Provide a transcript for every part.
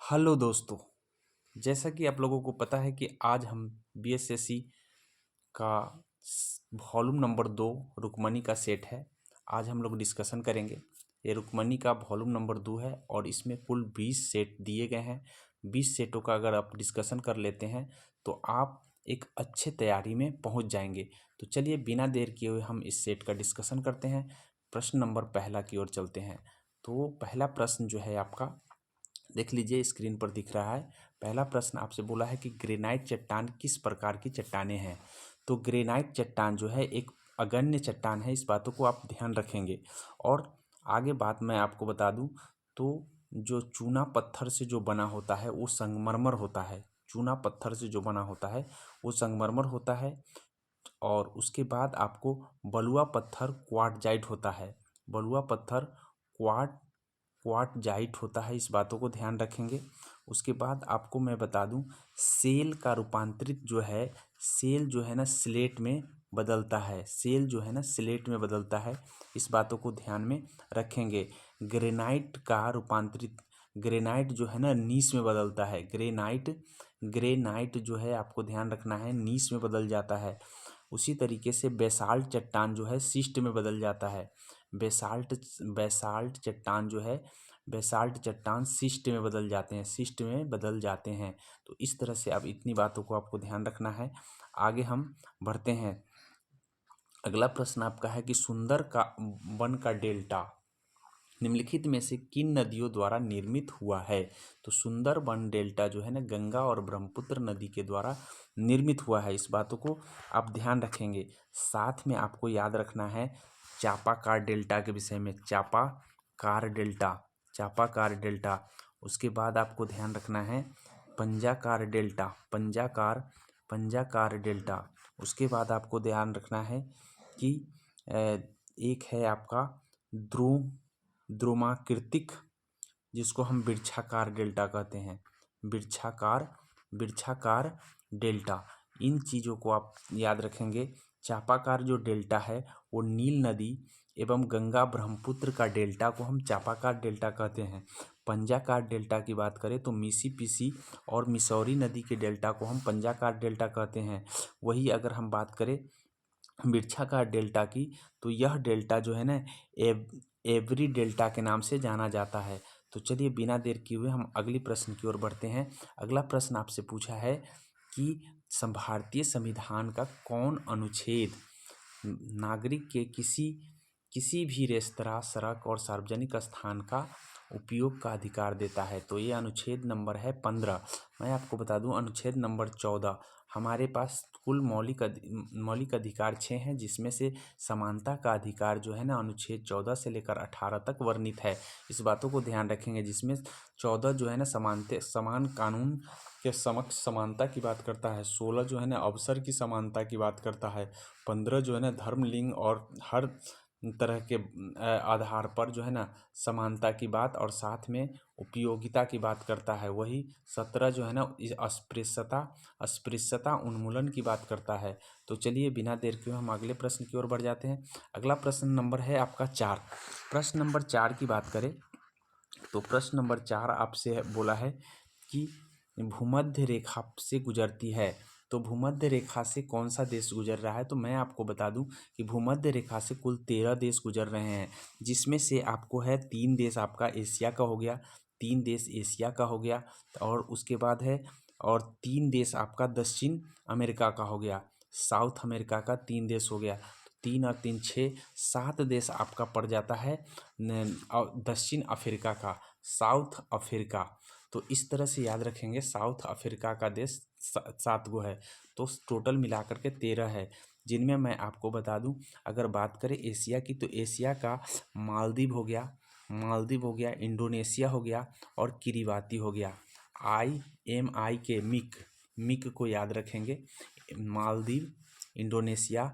Hello दोस्तों। जैसा कि आप लोगों को पता है कि आज हम बीएसएससी का वॉल्यूम नंबर 2 रुक्मणी का सेट है। आज हम लोग डिस्कशन करेंगे। ये रुक्मणी का वॉल्यूम नंबर 2 है और इसमें कुल 20 सेट दिए गए हैं। 20 सेटों का अगर आप डिस्कशन कर लेते हैं तो आप एक अच्छे तैयारी में पहुंच जाएंगे। तो चलिए बिना देर किए हुए हम इस सेट का डिस्कशन करते हैं। प्रश्न नंबर पहला की ओर चलते हैं। तो पहला प्रश्न जो है आपका देख लीजिए, स्क्रीन पर दिख रहा है। पहला प्रश्न आपसे बोला है कि ग्रेनाइट चट्टान किस प्रकार की चट्टानें हैं। तो ग्रेनाइट चट्टान जो है एक अगण्य चट्टान है। इस बातों को आप ध्यान रखेंगे। और आगे बात मैं आपको बता दूं तो जो चूना पत्थर से जो बना होता है वो संगमरमर होता है। चूना पत्थर से जो बना होता है वो संगमरमर होता है। और उसके बाद आपको बलुआ पत्थर क्वार्टजाइट होता है। बलुआ पत्थर क्वार्टजाइट होता है। इस बातों को ध्यान रखेंगे। उसके बाद आपको मैं बता दूं, सेल का रूपांतरित जो है, सेल जो है ना स्लेट में बदलता है। सेल जो है ना स्लेट में बदलता है। इस बातों को ध्यान में रखेंगे। ग्रेनाइट का रूपांतरित, ग्रेनाइट जो है ना नीस में बदलता है। ग्रेनाइट जो है आपको ध्यान रखना है, नीस में बदल जाता है। उसी तरीके से बेसाल्ट चट्टान जो है शिस्ट में बदल जाता है। बेसाल्ट चट्टान जो है, बेसाल्ट चट्टान शिस्ट में बदल जाते हैं, शिस्ट में बदल जाते हैं। तो इस तरह से अब इतनी बातों को आपको ध्यान रखना है। आगे हम बढ़ते हैं। अगला प्रश्न आपका है कि सुंदर का वन का डेल्टा निम्नलिखित में से किन नदियों द्वारा निर्मित हुआ है। तो सुंदरबन डेल्टा जो है ना गंगा और ब्रह्मपुत्र नदी के द्वारा निर्मित हुआ है। इस बातों को आप ध्यान रखेंगे। साथ में आपको याद रखना है चापाकार डेल्टा के विषय में। चापाकार डेल्टा। उसके बाद आपको ध्यान रखना है पंजाकार डेल्टा। उसके बाद आपको ध्यान रखना है कि एक है आपका द्रोमाकृतिक, जिसको हम वृक्षाकार डेल्टा कहते हैं। वृक्षाकार डेल्टा। इन चीज़ों को आप याद रखेंगे। चापाकार जो डेल्टा है वो नील नदी एवं गंगा ब्रह्मपुत्र का डेल्टा को हम चापाकार डेल्टा कहते हैं। पंजाकार डेल्टा की बात करें तो मिसिसिपी और मिसौरी नदी के डेल्टा को हम पंजाकार डेल्टा कहते हैं। वही अगर हम बात करें वृक्षाकार डेल्टा की, तो यह डेल्टा जो है ना एवरी डेल्टा के नाम से जाना जाता है। तो चलिए बिना देर किए हुए हम अगली प्रश्न की ओर बढ़ते हैं। अगला प्रश्न आपसे पूछा है कि भारतीय संविधान का कौन अनुच्छेद नागरिक के किसी भी रेस्तरां, सड़क और सार्वजनिक स्थान का उपयोग का अधिकार देता है। तो ये अनुच्छेद नंबर है 15। मैं आपको बता दूं अनुच्छेद नंबर 14। हमारे पास कुल मौलिक अधिकार 6 हैं, जिसमें से समानता का अधिकार जो है ना अनुच्छेद 14 से लेकर 18 तक वर्णित है। इस बातों को ध्यान रखेंगे, जिसमें 14 जो है ना समान कानून के समक्ष समानता की बात करता है। 16 जो है ना अवसर की समानता की बात करता है। 15 जो है ना धर्म, लिंग और हर तरह के आधार पर जो है ना समानता की बात और साथ में उपयोगिता की बात करता है। वही 17 जो है ना अस्पृश्यता उन्मूलन की बात करता है। तो चलिए बिना देर के हम अगले प्रश्न की ओर बढ़ जाते हैं। अगला प्रश्न नंबर है आपका 4। प्रश्न नंबर 4 की बात करें तो प्रश्न नंबर 4 आपसे बोला है कि भूमध्य रेखा से गुजरती है। तो भूमध्य रेखा से कौन सा देश गुजर रहा है। तो मैं आपको बता दूं कि भूमध्य रेखा से कुल 13 देश गुजर रहे हैं, जिसमें से आपको है 3 देश आपका एशिया का हो गया, 3 देश एशिया का हो गया, और उसके बाद है और 3 देश आपका दक्षिण अमेरिका का हो गया, साउथ अमेरिका का 3 देश हो गया। 3 और 3 6, 7 देश आपका पड़ जाता है दक्षिण अफ्रीका का, साउथ अफ्रीका। तो इस तरह से याद रखेंगे, साउथ अफ्रीका का देश 7 गो है। तो टोटल मिलाकर के 13 है, जिनमें मैं आपको बता दूं अगर बात करें एशिया की, तो एशिया का मालदीव हो गया, इंडोनेशिया हो गया और किरीबाती हो गया। IMI के मिक को याद रखेंगे। Maldives, Indonesia,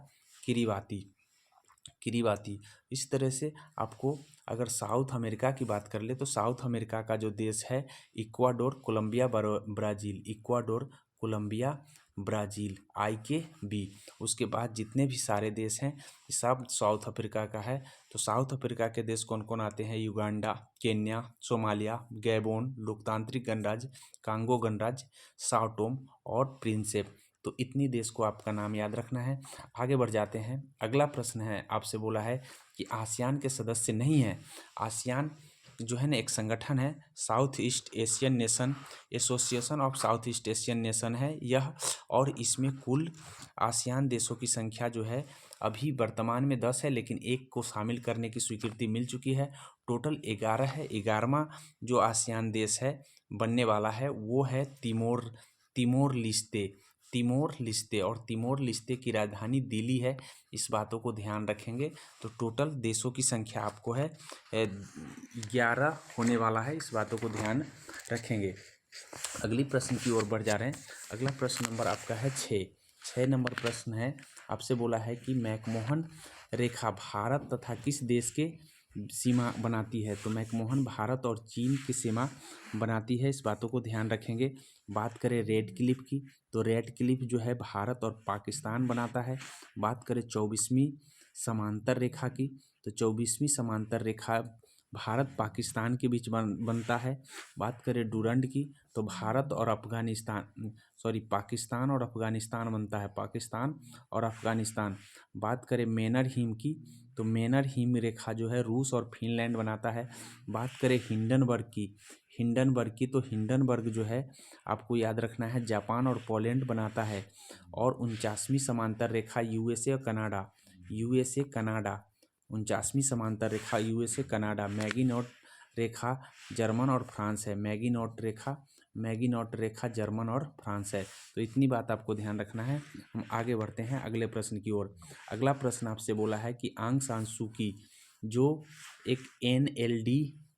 Kiribati. इस तरह से आपको अगर साउथ अमेरिका की बात कर ले तो साउथ अमेरिका का जो देश है Ecuador, Colombia, Brazil. Ecuador, Colombia, Brazil, IKB। उसके बाद जितने भी सारे देश हैं सब साउथ अफ्रीका का है। तो साउथ अफ्रीका के देश कौन कौन आते हैं? युगांडा, केन्या, सोमालिया, गैबोन, लोकतांत्रिक गणराज्य, कांगो गणराज्य, साओ टोम और प्रिंसेप। तो इतनी देश को आपका नाम याद रखना है। आगे बढ़ जाते हैं। अगला प्रश्न है, आपसे बोला है कि आसियान के सदस्य नहीं है। आसियान जो है ना एक संगठन है, south east Asian nation association of south east Asian nation है यह। और इसमें कुल आसियान देशों की संख्या जो है अभी वर्तमान में 10 है, लेकिन एक को शामिल करने की स्वीकृति मिल चुकी है। टोटल 11 है। 11वां जो आसियान देश है बनने वाला है वो है तिमोर लिस्ते। और तिमोर लिस्ते की राजधानी दिल्ली है। इस बातों को ध्यान रखेंगे। तो टोटल देशों की संख्या आपको है 11 होने वाला है। इस बातों को ध्यान रखेंगे। अगली प्रश्न की ओर बढ़ जा रहे हैं। अगला प्रश्न नंबर आपका है 6 नंबर प्रश्न है। आपसे बोला है कि मैकमोहन रेखा भारत तथा किस देश के सीमा बनाती है? तो मैकमोहन भारत और चीन की सीमा बनाती है। इस बातों को ध्यान रखेंगे। बात करें रेड क्लिफ की, तो रेड क्लिफ जो है भारत और पाकिस्तान बनाता है। बात करें 24वीं समांतर रेखा की, तो 24वीं समांतर रेखा भारत पाकिस्तान के बीच बनता है। बात करें डूरंड की, तो भारत और पाकिस्तान और अफगानिस्तान बनता है, पाकिस्तान और अफगानिस्तान। बात करें मेनर हिम की, तो मेनर हिम रेखा जो है रूस और फिनलैंड बनाता है। बात करें हिंडनबर्ग की, तो हिंडनबर्ग जो है आपको याद रखना है जापान और पोलैंड बनाता है। और 49वीं समांतर रेखा यूएसए और कनाडा 49वीं समांतर रेखा यूएसए कनाडा। मैगीनॉट रेखा जर्मन और फ्रांस है। मैगीनॉट रेखा जर्मन और फ्रांस है। तो इतनी बात आपको ध्यान रखना है। हम आगे बढ़ते हैं अगले प्रश्न की ओर। अगला प्रश्न आपसे बोला है कि आंग सान सू की जो एक NLD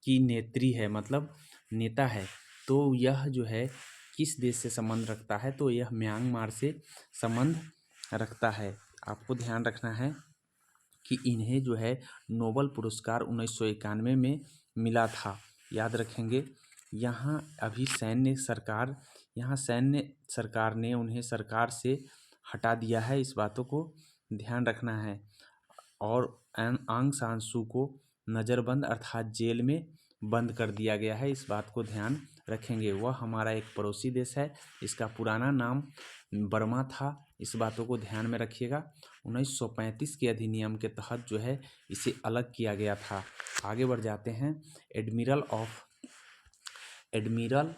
की नेत्री है, मतलब नेता है, तो यह जो है किस देश से संबंध रखता है? तो यह म्यांमार से संबंध रखता है। आपको ध्यान रखना है कि इन्हें जो है नोबल पुरस्कार 1991 में मिला था, याद रखेंगे। यहाँ सैन्य सरकार ने उन्हें सरकार से हटा दिया है। इस बातों को ध्यान रखना है। और आंग सान सू को नज़रबंद अर्थात जेल में बंद कर दिया गया है। इस बात को ध्यान रखेंगे। वह हमारा एक पड़ोसी देश है। इसका पुराना नाम बर्मा था। इस बातों को ध्यान में रखिएगा। 1935 के अधिनियम के तहत जो है इसे अलग किया गया था। आगे बढ़ जाते हैं। एडमिरल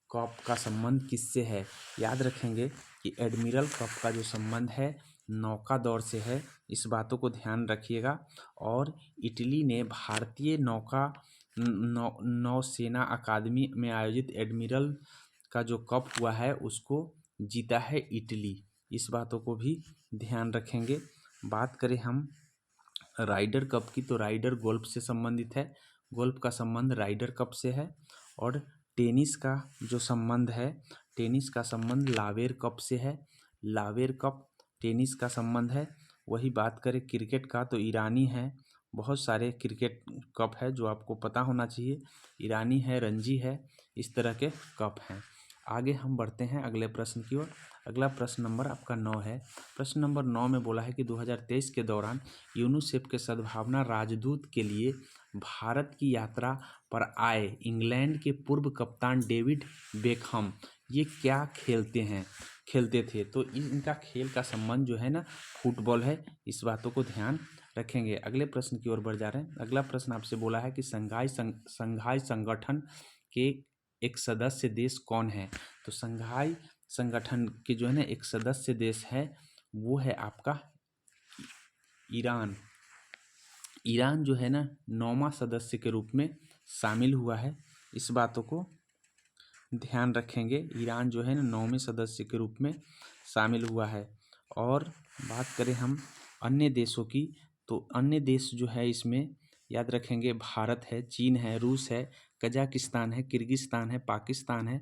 कप का संबंध किससे है? याद रखेंगे कि एडमिरल कप का जो संबंध है नौका दौड़ से है। इस बातों को ध्यान रखिएगा। और इटली ने भारतीय नौसेना अकादमी में आयोजित एडमिरल का जो कप हुआ है उसको जीता है इटली। इस बातों को भी ध्यान रखेंगे। बात करें हम राइडर कप की, तो राइडर गोल्फ से संबंधित है। गोल्फ का संबंध राइडर कप से है। और टेनिस का जो संबंध है, टेनिस का संबंध लावेर कप से है। लावेर कप टेनिस का संबंध है। वही बात करें क्रिकेट का, तो ईरानी है। बहुत सारे क्रिकेट कप है जो आपको पता होना चाहिए। ईरानी है, रणजी है, इस तरह के कप हैं। आगे हम बढ़ते हैं अगले प्रश्न की ओर। अगला प्रश्न नंबर आपका 9 है। प्रश्न नंबर 9 में बोला है कि 2023 के दौरान यूनिसेफ के सद्भावना राजदूत के लिए भारत की यात्रा पर आए इंग्लैंड के पूर्व कप्तान डेविड बेकहम ये क्या खेलते थे? तो इनका खेल का संबंध जो है ना फुटबॉल है। इस बातों को ध्यान रखेंगे। अगले प्रश्न की ओर बढ़ जा रहे हैं। अगला प्रश्न आपसे बोला है कि संघाई संगठन के एक सदस्य देश कौन है? तो संघाई संगठन के जो है ना एक सदस्य देश है वो है आपका ईरान। ईरान जो है ना 9वां सदस्य के रूप में शामिल हुआ है। इस बातों को ध्यान रखेंगे। ईरान जो है ना 9वें सदस्य के रूप में शामिल हुआ है। और बात करें हम अन्य देशों की, तो अन्य देश जो है इसमें याद रखेंगे भारत है, चीन है, रूस है, कजाकिस्तान है, किर्गिस्तान है, पाकिस्तान है,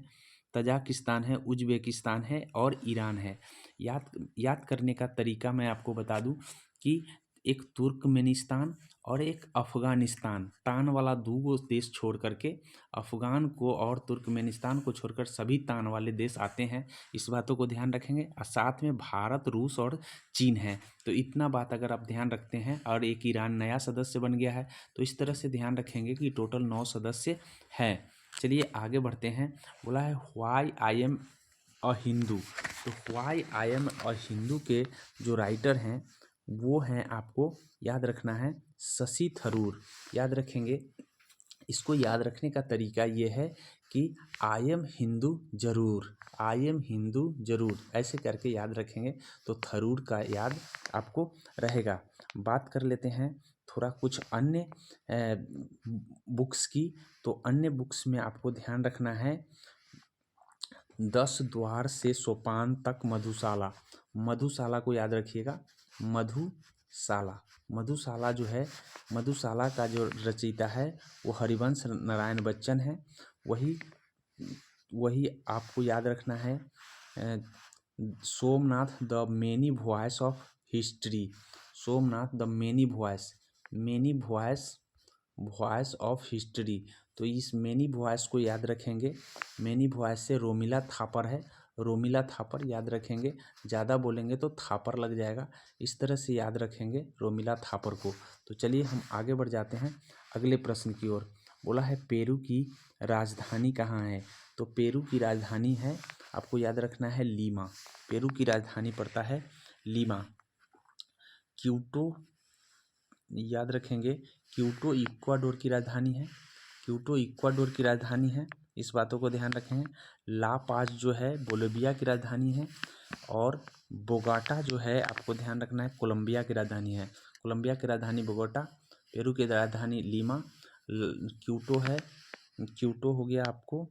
तजाकिस्तान है, उज्बेकिस्तान है और ईरान है। याद करने का तरीका मैं आपको बता दूं कि एक तुर्कमेनिस्तान और एक अफ़गानिस्तान, तान वाला दो देश छोड़ करके अफ़गान को और तुर्कमेनिस्तान को छोड़कर सभी तान वाले देश आते हैं। इस बातों को ध्यान रखेंगे। और साथ में भारत, रूस और चीन है। तो इतना बात अगर आप ध्यान रखते हैं, और एक ईरान नया सदस्य बन गया है, तो इस तरह से ध्यान रखेंगे कि टोटल 9 सदस्य हैं। चलिए आगे बढ़ते हैं। बोला है why I am a Hindu. तो why I am a Hindu के जो राइटर हैं वो हैं, आपको याद रखना है, शशि थरूर। याद रखेंगे। इसको याद रखने का तरीका ये है कि आई एम हिंदू जरूर, आई एम हिंदू जरूर ऐसे करके याद रखेंगे तो थरूर का याद आपको रहेगा। बात कर लेते हैं थोड़ा कुछ अन्य बुक्स की। तो अन्य बुक्स में आपको ध्यान रखना है 10 द्वार से सोपान तक मधुशाला। मधुशाला को याद रखिएगा। मधुशाला, मधुशाला जो है, मधुशाला का जो रचयिता है वो हरिवंश नारायण बच्चन है। वही आपको याद रखना है। Somnath the many voice of history. Somnath the many voice of history. तो इस मेनी वॉइस को याद रखेंगे। मेनी वॉइस से रोमिला थापर है, रोमिला थापर याद रखेंगे। ज़्यादा बोलेंगे तो थापर लग जाएगा, इस तरह से याद रखेंगे रोमिला थापर को। तो चलिए हम आगे बढ़ जाते हैं अगले प्रश्न की ओर। बोला है पेरू की राजधानी कहाँ है। तो पेरू की राजधानी है, आपको याद रखना है, लीमा। पेरू की राजधानी पड़ता है लीमा। क्यूटो याद रखेंगे, क्यूटो इक्वाडोर की राजधानी है। क्यूटो इक्वाडोर की राजधानी है, इस बातों को ध्यान रखेंगे। ला पाज जो है बोलिविया की राजधानी है। और बोगाटा जो है, आपको ध्यान रखना है, कोलंबिया की राजधानी है। कोलंबिया की राजधानी बोगोटा, पेरू की राजधानी लीमा, क्यूटो है, क्यूटो हो गया आपको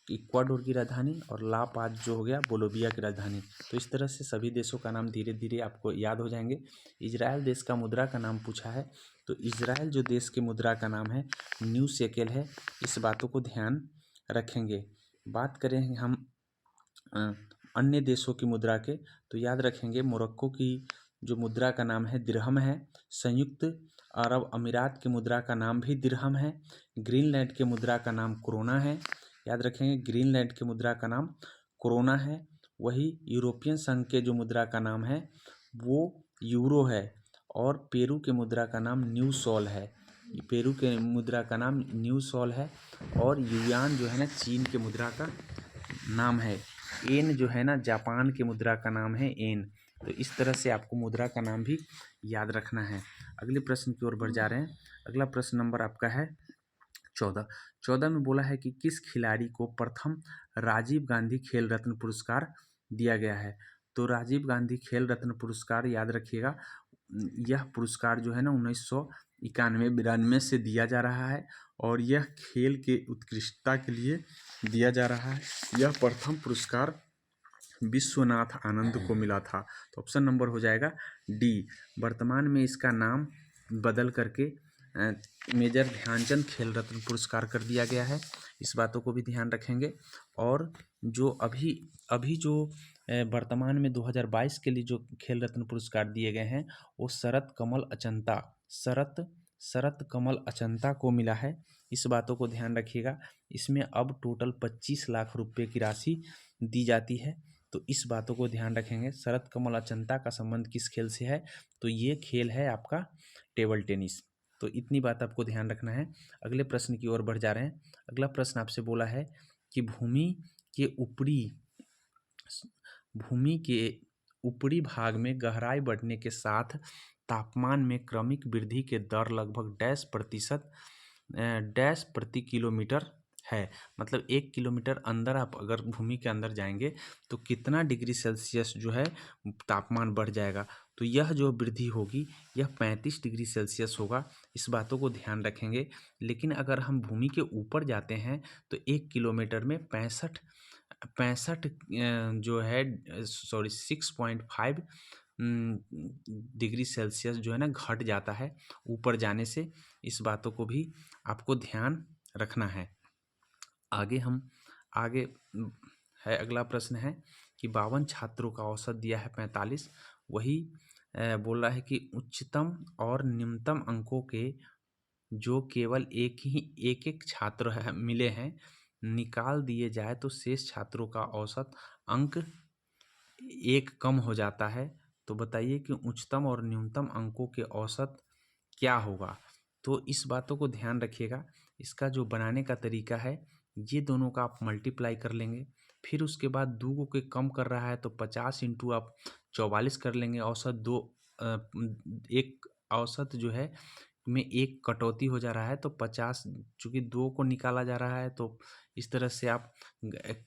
इक्वाडोर की राजधानी, और ला पाज जो हो गया बोलिविया की राजधानी। तो इस तरह से सभी देशों का नाम धीरे धीरे आपको याद हो जाएंगे। इजराइल देश का मुद्रा का नाम पूछा है। तो इजराइल जो देश की मुद्रा का नाम है न्यू शेकेल है, इस बातों को ध्यान रखेंगे। बात करें हम अन्य देशों की मुद्रा के, तो याद रखेंगे मोरक्को की जो मुद्रा का नाम है दिरहम है। संयुक्त अरब अमीरात की मुद्रा का नाम भी दिरहम है। ग्रीनलैंड के मुद्रा का नाम कोरोना है, याद रखेंगे, ग्रीनलैंड की मुद्रा का नाम कोरोना है। वही यूरोपियन संघ के जो मुद्रा का नाम है वो यूरो है। और पेरू के मुद्रा का नाम न्यू सॉल है। पेरू के मुद्रा का नाम न्यू सॉल है। और युआन जो है ना चीन के मुद्रा का नाम है। एन जो है ना जापान के मुद्रा का नाम है एन। तो इस तरह से आपको मुद्रा का नाम भी याद रखना है। अगले प्रश्न की ओर बढ़ जा रहे हैं। अगला प्रश्न नंबर आपका है 14 में बोला है कि किस खिलाड़ी को प्रथम राजीव गांधी खेल रत्न पुरस्कार दिया गया है। तो राजीव गांधी खेल रत्न पुरस्कार याद रखिएगा, यह पुरस्कार जो है ना 1991-92 से दिया जा रहा है। और यह खेल के उत्कृष्टता के लिए दिया जा रहा है। यह प्रथम पुरस्कार विश्वनाथ आनंद को मिला था। तो ऑप्शन नंबर हो जाएगा डी। वर्तमान में इसका नाम बदल करके मेजर ध्यानचंद खेल रत्न पुरस्कार कर दिया गया है, इस बातों को भी ध्यान रखेंगे। और जो अभी जो वर्तमान में 2022 के लिए जो खेल रत्न पुरस्कार दिए गए हैं वो शरत कमल अचंता को मिला है, इस बातों को ध्यान रखिएगा। इसमें अब टोटल 25 लाख रुपए की राशि दी जाती है, तो इस बातों को ध्यान रखेंगे। शरत कमल अचंता का संबंध किस खेल से है, तो ये खेल है आपका टेबल टेनिस। तो इतनी बात आपको ध्यान रखना है। अगले प्रश्न की ओर बढ़ जा रहे हैं। अगला प्रश्न आपसे बोला है कि भूमि के ऊपरी भाग में गहराई बढ़ने के साथ तापमान में क्रमिक वृद्धि के दर लगभग डैश प्रति किलोमीटर है। मतलब 1 किलोमीटर अंदर आप अगर भूमि के अंदर जाएंगे तो कितना डिग्री सेल्सियस जो है तापमान बढ़ जाएगा। तो यह जो वृद्धि होगी यह 35 डिग्री सेल्सियस होगा, इस बातों को ध्यान रखेंगे। लेकिन अगर हम भूमि के ऊपर जाते हैं तो 1 किलोमीटर में 65 जो है 6.5 डिग्री सेल्सियस जो है ना घट जाता है ऊपर जाने से, इस बातों को भी आपको ध्यान रखना है। आगे है अगला प्रश्न है कि 52 छात्रों का औसत दिया है 45, वही बोल रहा है कि उच्चतम और निम्नतम अंकों के जो केवल एक एक छात्र है मिले हैं निकाल दिए जाए तो शेष छात्रों का औसत अंक एक कम हो जाता है। तो बताइए कि उच्चतम और न्यूनतम अंकों के औसत क्या होगा। तो इस बातों को ध्यान रखिएगा। इसका जो बनाने का तरीका है, ये दोनों का आप मल्टीप्लाई कर लेंगे, फिर उसके बाद दो को के कम कर रहा है तो 50 इंटू आप 44 कर लेंगे। औसत दो एक औसत जो है में एक कटौती हो जा रहा है तो 50, चूँकि दो को निकाला जा रहा है तो इस तरह से आप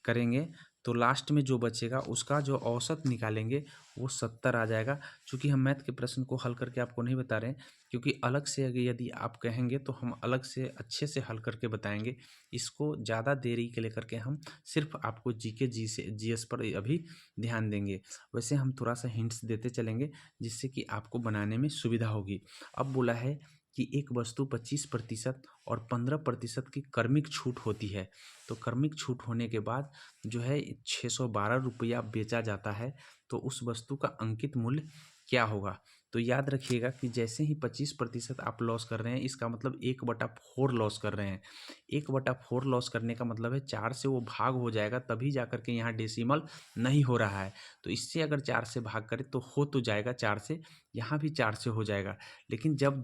करेंगे तो लास्ट में जो बचेगा उसका जो औसत निकालेंगे वो 70 आ जाएगा। चूँकि हम मैथ के प्रश्न को हल करके आपको नहीं बता रहे हैं, क्योंकि अलग से अगर यदि आप कहेंगे तो हम अलग से अच्छे से हल करके बताएंगे। इसको ज़्यादा देरी के लेकर के हम सिर्फ आपको जीके जीएस पर अभी ध्यान देंगे। वैसे हम थोड़ा सा हिंट्स देते चलेंगे जिससे कि आपको बनाने में सुविधा होगी। अब बोला है कि एक वस्तु 25% और 15% की क्रमिक छूट होती है। तो क्रमिक छूट होने के बाद जो है 612 रुपया बेचा जाता है। तो उस वस्तु का अंकित मूल्य क्या होगा। तो याद रखिएगा कि जैसे ही 25% आप लॉस कर रहे हैं, इसका मतलब 1/4 लॉस कर रहे हैं। 1/4 लॉस करने का मतलब है 4 से वो भाग हो जाएगा, तभी जा कर के यहाँ डेसिमल नहीं हो रहा है। तो इससे अगर 4 से भाग करें तो हो तो जाएगा 4 से, यहाँ भी 4 से हो जाएगा। लेकिन जब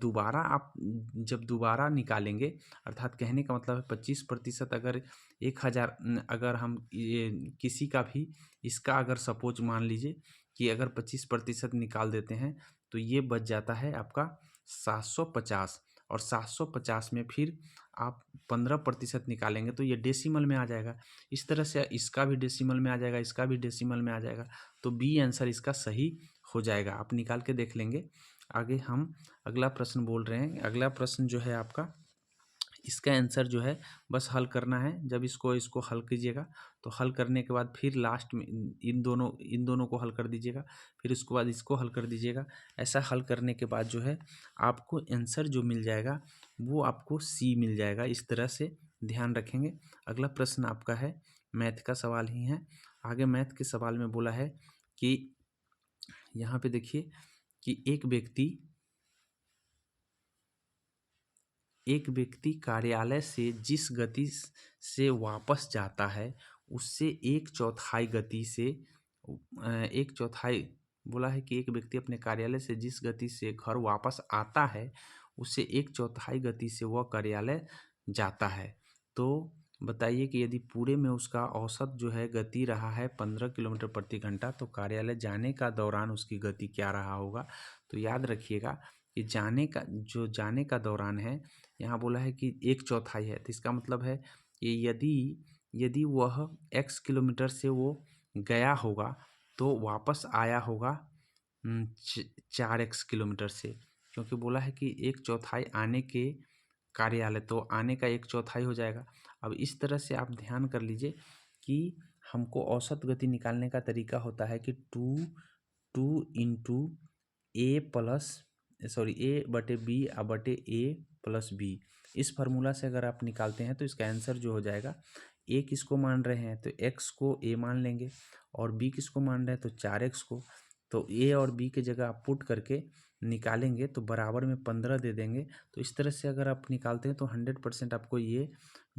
दोबारा निकालेंगे, अर्थात कहने का मतलब है 25% अगर 1000, अगर हम ये किसी का भी इसका अगर सपोज मान लीजिए कि अगर 25% निकाल देते हैं तो ये बच जाता है आपका 750। और 750 में फिर आप 15% निकालेंगे तो ये डेसिमल में आ जाएगा। इस तरह से इसका भी डेसिमल में आ जाएगा, इसका भी डेसिमल में आ जाएगा। तो बी आंसर इसका सही हो जाएगा। आप निकाल के देख लेंगे। आगे हम अगला प्रश्न बोल रहे हैं। अगला प्रश्न जो है आपका, इसका आंसर जो है बस हल करना है। जब इसको हल कीजिएगा तो हल करने के बाद फिर लास्ट में इन दोनों को हल कर दीजिएगा, फिर उसके बाद इसको हल कर दीजिएगा। ऐसा हल करने के बाद जो है आपको आंसर जो मिल जाएगा वो आपको सी मिल जाएगा। इस तरह से ध्यान रखेंगे। अगला प्रश्न आपका है, मैथ का सवाल ही है। आगे मैथ के सवाल में बोला है कि यहाँ पे देखिए कि एक व्यक्ति कार्यालय से जिस गति से वापस जाता है उससे एक चौथाई गति से एक चौथाई बोला है कि एक व्यक्ति अपने कार्यालय से जिस गति से घर वापस आता है उससे एक चौथाई गति से वह कार्यालय जाता है। तो बताइए कि यदि पूरे में उसका औसत जो है गति रहा है 15 किलोमीटर प्रति घंटा, तो कार्यालय जाने का दौरान उसकी गति क्या रहा होगा। तो याद रखिएगा कि जाने का दौरान है, यहाँ बोला है कि एक चौथाई है। तो इसका मतलब है कि यदि वह x किलोमीटर से वो गया होगा तो वापस आया होगा 4x किलोमीटर से, क्योंकि बोला है कि एक चौथाई आने के कार्यालय, तो आने का एक चौथाई हो जाएगा। अब इस तरह से आप ध्यान कर लीजिए कि हमको औसत गति निकालने का तरीका होता है कि टू इंटू ए बटे बी बटे ए प्लस बी। इस फार्मूला से अगर आप निकालते हैं तो इसका आंसर जो हो जाएगा, ए किसको मान रहे हैं तो एक्स को ए मान लेंगे और बी किसको मान रहे हैं तो 4x को। तो ए और बी की जगह आप पुट करके निकालेंगे तो बराबर में 15 दे देंगे। तो इस तरह से अगर आप निकालते हैं तो 100% आपको ये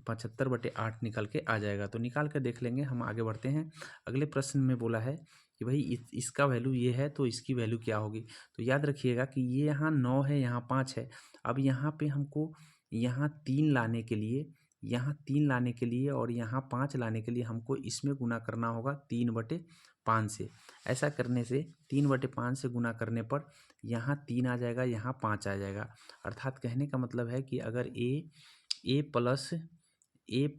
75/8 निकल के आ जाएगा। तो निकाल कर देख लेंगे। हम आगे बढ़ते हैं। अगले प्रश्न में बोला है कि भाई इसका वैल्यू ये है तो इसकी वैल्यू क्या होगी। तो याद रखिएगा कि ये यहाँ 9 है, यहाँ 5 है। अब यहाँ पे हमको यहाँ 3 लाने के लिए और यहाँ 5 लाने के लिए हमको इसमें गुना करना होगा 3/5 से। ऐसा करने से 3/5 से गुना करने पर यहाँ 3 आ जाएगा, यहाँ 5 आ जाएगा। अर्थात कहने का मतलब है कि अगर ए प्लस a/1/a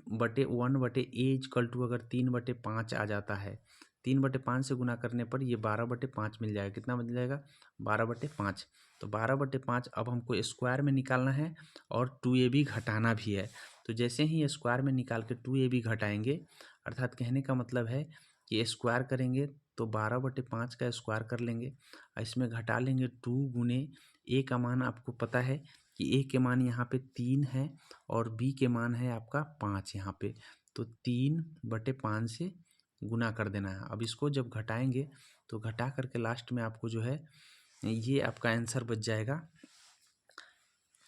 अगर 3/5 आ जाता है, 3/5 से गुना करने पर ये 12/5 मिल जाएगा। कितना मिल जाएगा 12/5। तो 12/5 अब हमको स्क्वायर में निकालना है और 2ab घटाना भी है। तो जैसे ही स्क्वायर में निकाल के 2ab घटाएंगे, अर्थात कहने का मतलब है कि स्क्वायर करेंगे तो 12/5 का स्क्वायर कर लेंगे और इसमें घटा लेंगे 2 गुने ए का मान आपको पता है कि ए के मान यहाँ पे 3 है और बी के मान है आपका 5 यहाँ पे। तो 3/5 से गुना कर देना है। अब इसको जब घटाएंगे तो घटा करके लास्ट में आपको जो है ये आपका आंसर बच जाएगा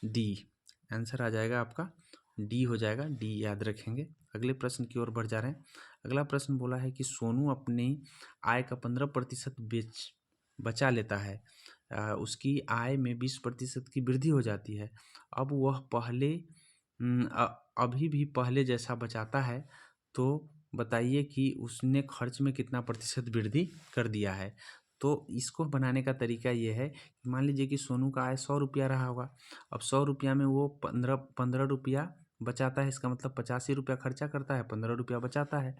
डी। आंसर आ जाएगा आपका डी हो जाएगा, डी याद रखेंगे। अगले प्रश्न की ओर बढ़ जा रहे हैं। अगला प्रश्न बोला है कि सोनू अपनी आय का 15% बचा लेता है। उसकी आय में 20% की वृद्धि हो जाती है। अब वह अभी भी पहले जैसा बचाता है, तो बताइए कि उसने खर्च में कितना प्रतिशत वृद्धि कर दिया है। तो इसको बनाने का तरीका ये है कि मान लीजिए कि सोनू का आय 100 रुपया रहा होगा। अब 100 रुपया में वो 15 रुपया बचाता है, इसका मतलब 85 रुपया खर्चा करता है, 15 रुपया बचाता है।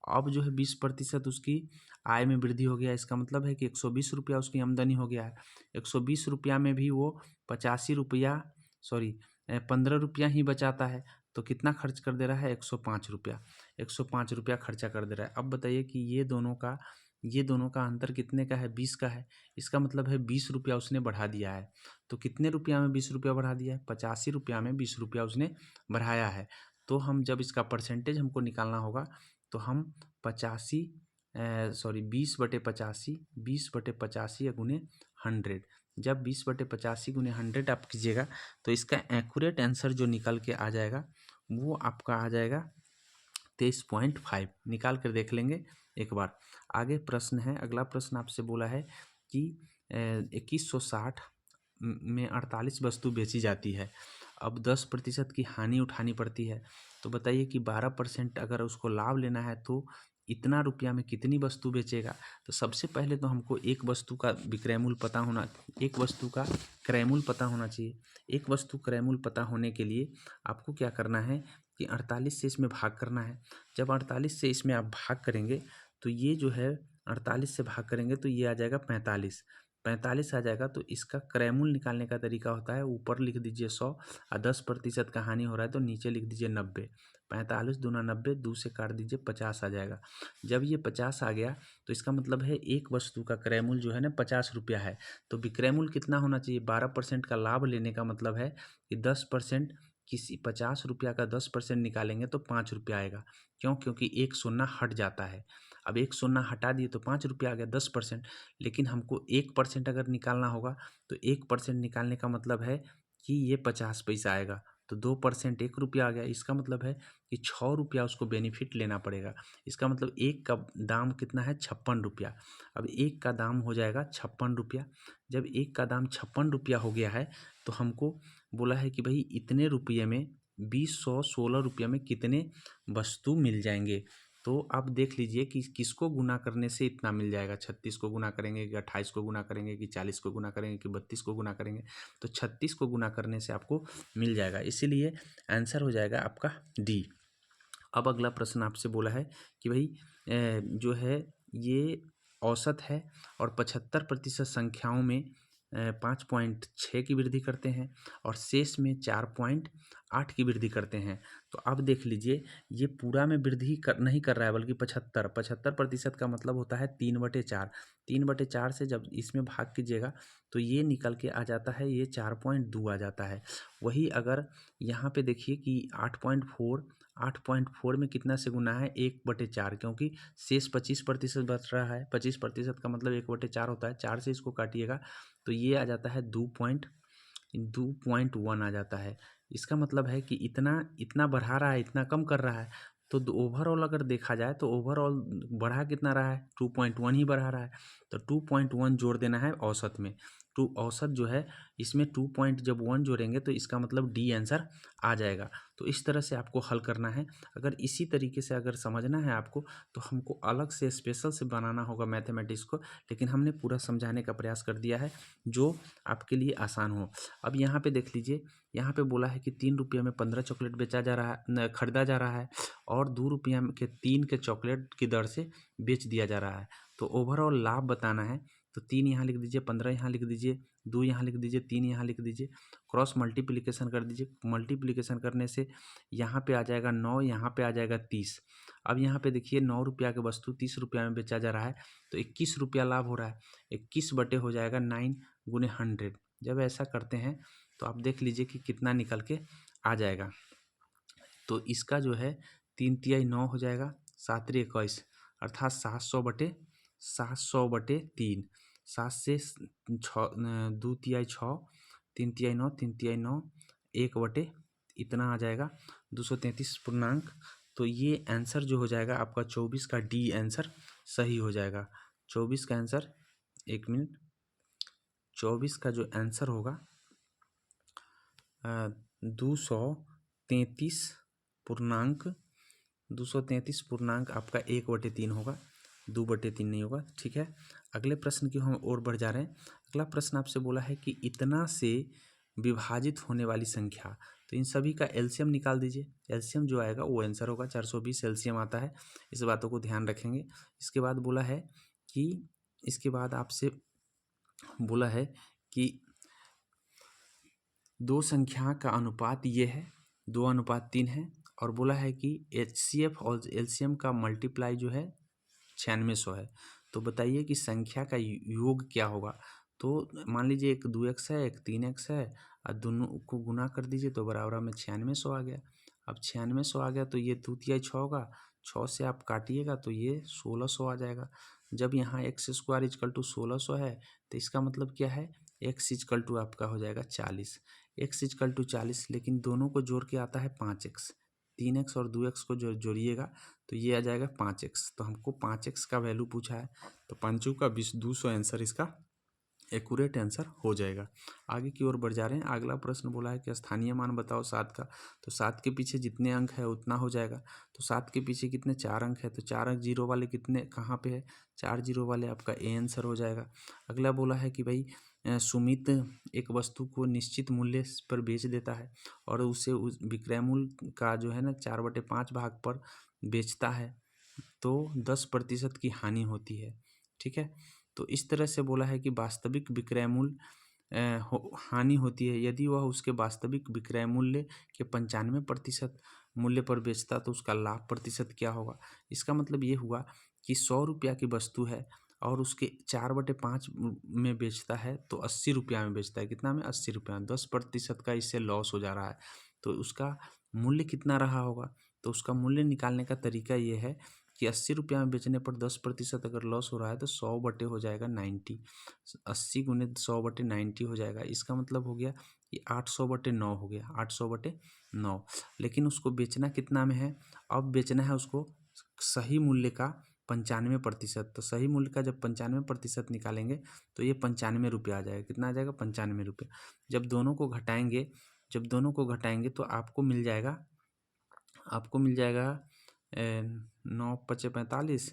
अब जो है 20% उसकी आय में वृद्धि हो गया, इसका मतलब है कि 120 रुपया उसकी आमदनी हो गया है। 120 रुपया में भी वो 15 रुपया ही बचाता है, तो कितना खर्च कर दे रहा है? 105 रुपया। 105 रुपया खर्चा कर दे रहा है। अब बताइए कि ये दोनों का अंतर कितने का है? 20 का है। इसका मतलब है 20 रुपया उसने बढ़ा दिया है। तो कितने रुपया में 20 रुपया बढ़ा दिया है? 85 रुपया में 20 रुपया उसने बढ़ाया है। तो हम जब इसका परसेंटेज हमको निकालना होगा, तो हम 20/85, 20/85 गुने 100। जब 20/85 गुने 100 आप कीजिएगा, तो इसका एक्यूरेट आंसर जो निकल के आ जाएगा वो आपका आ जाएगा 23.5। निकाल कर देख लेंगे एक बार। आगे प्रश्न है, अगला प्रश्न आपसे बोला है कि 2160 में 48 वस्तु बेची जाती है। अब 10% की हानि उठानी पड़ती है। तो बताइए कि 12% अगर उसको लाभ लेना है, तो इतना रुपया में कितनी वस्तु बेचेगा? तो सबसे पहले तो हमको एक वस्तु का क्रय मूल्य पता होना चाहिए। एक वस्तु क्रय मूल्य पता होने के लिए आपको क्या करना है कि 48 से इसमें भाग करना है। जब 48 से इसमें आप भाग करेंगे, तो ये जो है 48 से भाग करेंगे तो ये आ जाएगा 45। 45 आ जाएगा। तो इसका क्रय मूल्य निकालने का तरीका होता है, ऊपर लिख दीजिए 100 और 10% का हानि हो रहा है तो नीचे लिख दीजिए 90। 45 दूना 90, 2 से काट दीजिए 50 आ जाएगा। जब ये 50 आ गया, तो इसका मतलब है एक वस्तु का क्रय मूल्य जो है ना 50 रुपया है। तो विक्रय मूल्य कितना होना चाहिए? 12% का लाभ लेने का मतलब है कि 10%, किसी 50 रुपया का 10% निकालेंगे तो 5 रुपया आएगा। क्यों? क्योंकि एक शून्य हट जाता है। अब एक शून्य हटा दिए तो 5 रुपया आ गया, 10%। लेकिन हमको 1% अगर निकालना होगा, तो 1% निकालने का मतलब है कि ये 50 पैसा आएगा। तो 2% 1 रुपया आ गया। इसका मतलब है कि 6 रुपया उसको बेनिफिट लेना पड़ेगा। इसका मतलब एक का दाम कितना है? 56 रुपया। अब एक का दाम हो जाएगा 56 रुपया। जब एक का दाम 56 रुपया हो गया है, तो हमको बोला है कि भाई इतने रुपये में 2016 रुपये में कितने वस्तु मिल जाएंगे। तो आप देख लीजिए कि किसको गुना करने से इतना मिल जाएगा। 36 को गुना करेंगे कि 28 को गुना करेंगे कि 40 को गुना करेंगे कि 32 को गुना करेंगे? तो 36 को गुना करने से आपको मिल जाएगा, इसीलिए आंसर हो जाएगा आपका डी। अब अगला प्रश्न आपसे बोला है कि भाई जो है ये औसत है और 75% संख्याओं में 5.6 की वृद्धि करते हैं और शेष में 4.8 की वृद्धि करते हैं। तो अब देख लीजिए, ये पूरा में वृद्धि नहीं कर रहा है, बल्कि 75% का मतलब होता है 3/4। 3/4 से जब इसमें भाग कीजिएगा, तो ये निकल के आ जाता है, ये 4.2 आ जाता है। वही अगर यहाँ पे देखिए कि 8.4 में कितना से गुना है? 1/4, क्योंकि शेष 25% बच रहा है। 25% का मतलब 1/4 होता है। 4 से इसको काटिएगा तो ये आ जाता है 2.1 आ जाता है। इसका मतलब है कि इतना बढ़ा रहा है, इतना कम कर रहा है। तो ओवरऑल अगर देखा जाए तो ओवरऑल बढ़ा कितना रहा है? 2.1 ही बढ़ा रहा है। तो 2.1 जोड़ देना है औसत में। औसत जो है इसमें 2.1 जोड़ेंगे तो इसका मतलब डी आंसर आ जाएगा। तो इस तरह से आपको हल करना है। अगर इसी तरीके से अगर समझना है आपको, तो हमको अलग से स्पेशल से बनाना होगा मैथमेटिक्स को, लेकिन हमने पूरा समझाने का प्रयास कर दिया है जो आपके लिए आसान हो। अब यहाँ पे देख लीजिए, यहाँ पे बोला है कि 3 रुपये में 15 चॉकलेट बेचा जा रहा है, खरीदा जा रहा है और 2 रुपये के 3 के चॉकलेट की दर से बेच दिया जा रहा है। तो ओवरऑल लाभ बताना है। तो 3 यहाँ लिख दीजिए, 15 यहाँ लिख दीजिए, 2 यहाँ लिख दीजिए, 3 यहाँ लिख दीजिए, क्रॉस मल्टीप्लिकेशन कर दीजिए। मल्टीप्लिकेशन करने से यहाँ पे आ जाएगा 9, यहाँ पे आ जाएगा 30। अब यहाँ पे देखिए 9 रुपया की वस्तु 30 रुपया में बेचा जा रहा है, तो 21 रुपया लाभ हो रहा है। 21 बटे हो जाएगा 9 गुने 100। जब ऐसा करते हैं तो आप देख लीजिए कि कितना निकल के आ जाएगा। तो इसका जो है 3×9 हो जाएगा, 7×3 21, अर्थात 700/3। 7 से 6 2 तिहाई 6 3 तिहाई 9 3 तिहाई 9 1 बटे इतना आ जाएगा 233 पूर्णांक। तो ये आंसर जो हो जाएगा आपका 24 का डी आंसर सही हो जाएगा। 24 का आंसर, 1 मिनट, 24 का जो आंसर होगा 233 पूर्णांक 233 पूर्णांक आपका 1/3 होगा, 2/3 नहीं होगा। ठीक है, अगले प्रश्न की हम और बढ़ जा रहे हैं। अगला प्रश्न आपसे बोला है कि इतना से विभाजित होने वाली संख्या, तो इन सभी का एलसीएम निकाल दीजिए। एलसीएम जो आएगा वो आंसर होगा 420 एलसीएम आता है। इस बातों को ध्यान रखेंगे। इसके बाद बोला है कि इसके बाद आपसे बोला है कि दो संख्या का अनुपात ये है, 2:3 है, और बोला है कि एचसीएफ और एलसीएम का मल्टीप्लाई जो है 9600 है। तो बताइए कि संख्या का योग क्या होगा। तो मान लीजिए एक 2x है, एक 3x है, और दोनों को गुना कर दीजिए तो बराबर में 9600 आ गया। अब 9600 आ गया तो ये 2 तिहाई 6 होगा, 6 से आप काटिएगा तो ये 1600 आ जाएगा। जब यहाँ x स्क्वायर इजकल टू 1600 है तो इसका मतलब क्या है, x इजकल टू आपका हो जाएगा 40, x इजकल टू 40, लेकिन दोनों को जोड़ के आता है 5x, 3x और 2x को जोड़िएगा तो ये आ जाएगा 5x। तो हमको 5x का वैल्यू पूछा है, तो 5 का 20 200 आंसर इसका एक्यूरेट आंसर हो जाएगा। आगे की ओर बढ़ जा रहे हैं। अगला प्रश्न बोला है कि स्थानीय मान बताओ 7 का। तो 7 के पीछे जितने अंक है उतना हो जाएगा। तो 7 के पीछे कितने, 4 अंक है, तो 4 अंक जीरो वाले कितने कहाँ पे है, 4 जीरो वाले आपका ए आंसर हो जाएगा। अगला बोला है कि भाई सुमित एक वस्तु को निश्चित मूल्य पर बेच देता है और उसे उस विक्रय मूल्य का जो है ना 4/5 भाग पर बेचता है, तो 10% की हानि होती है। ठीक है, तो इस तरह से बोला है कि वास्तविक विक्रय मूल्य हानि होती है यदि वह उसके वास्तविक विक्रय मूल्य के 95% मूल्य पर बेचता तो उसका लाभ प्रतिशत क्या होगा। इसका मतलब ये हुआ कि 100 रुपया की वस्तु है और उसके 4/5 में बेचता है तो 80 रुपया में बेचता है। कितना में, 80 रुपया में। 10% का इससे लॉस हो जा रहा है, तो उसका मूल्य कितना रहा होगा। तो उसका मूल्य निकालने का तरीका ये है कि 80 रुपया में बेचने पर 10% अगर लॉस हो रहा है तो 100 बटे हो जाएगा 90, 80 गुने 100/90 हो जाएगा। इसका मतलब हो गया कि 800/9 हो गया, 800/9। लेकिन उसको बेचना कितना में है, अब बेचना है उसको सही मूल्य का 95%। तो सही मूल्य का जब 95% निकालेंगे तो ये 95 रुपया आ जाएगा। कितना आ जाएगा, 95 रुपया। जब दोनों को घटाएंगे तो आपको मिल जाएगा 9 पचे 45,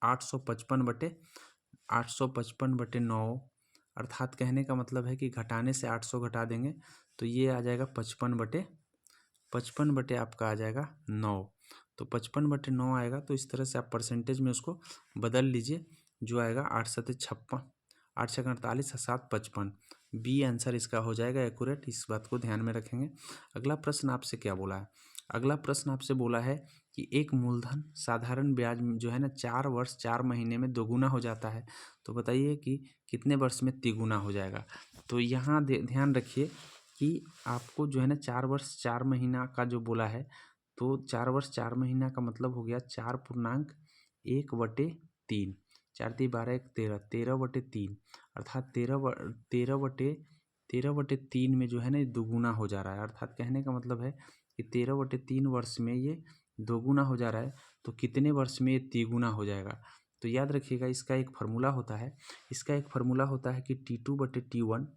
855/9, अर्थात कहने का मतलब है कि घटाने से 800 घटा देंगे तो ये आ जाएगा 55/55 आपका आ जाएगा 9। तो 55/9 आएगा। तो इस तरह से आप परसेंटेज में उसको बदल लीजिए, जो आएगा 8 7 56, 8 6 48, 7 55। बी आंसर इसका हो जाएगा एक्यूरेट। इस बात को ध्यान में रखेंगे। अगला प्रश्न आपसे क्या बोला है, अगला प्रश्न आपसे बोला है कि एक मूलधन साधारण ब्याज जो है ना 4 वर्ष 4 महीने में दोगुना हो जाता है, तो बताइए कि कितने वर्ष में तिगुना हो जाएगा। तो यहाँ ध्यान रखिए कि आपको जो है ना 4 वर्ष 4 महीना का जो बोला है, तो 4 वर्ष 4 महीना का मतलब हो गया 4.1/3, 4 × 12 = 13, 13/3, अर्थात 13/3 में जो है ना दोगुना हो जा रहा है। अर्थात कहने का मतलब है कि 13/3 वर्ष में ये दोगुना हो जा रहा है, तो कितने वर्ष में ये तिगुना हो जाएगा। तो याद रखिएगा इसका एक फार्मूला होता है, कि T2/T1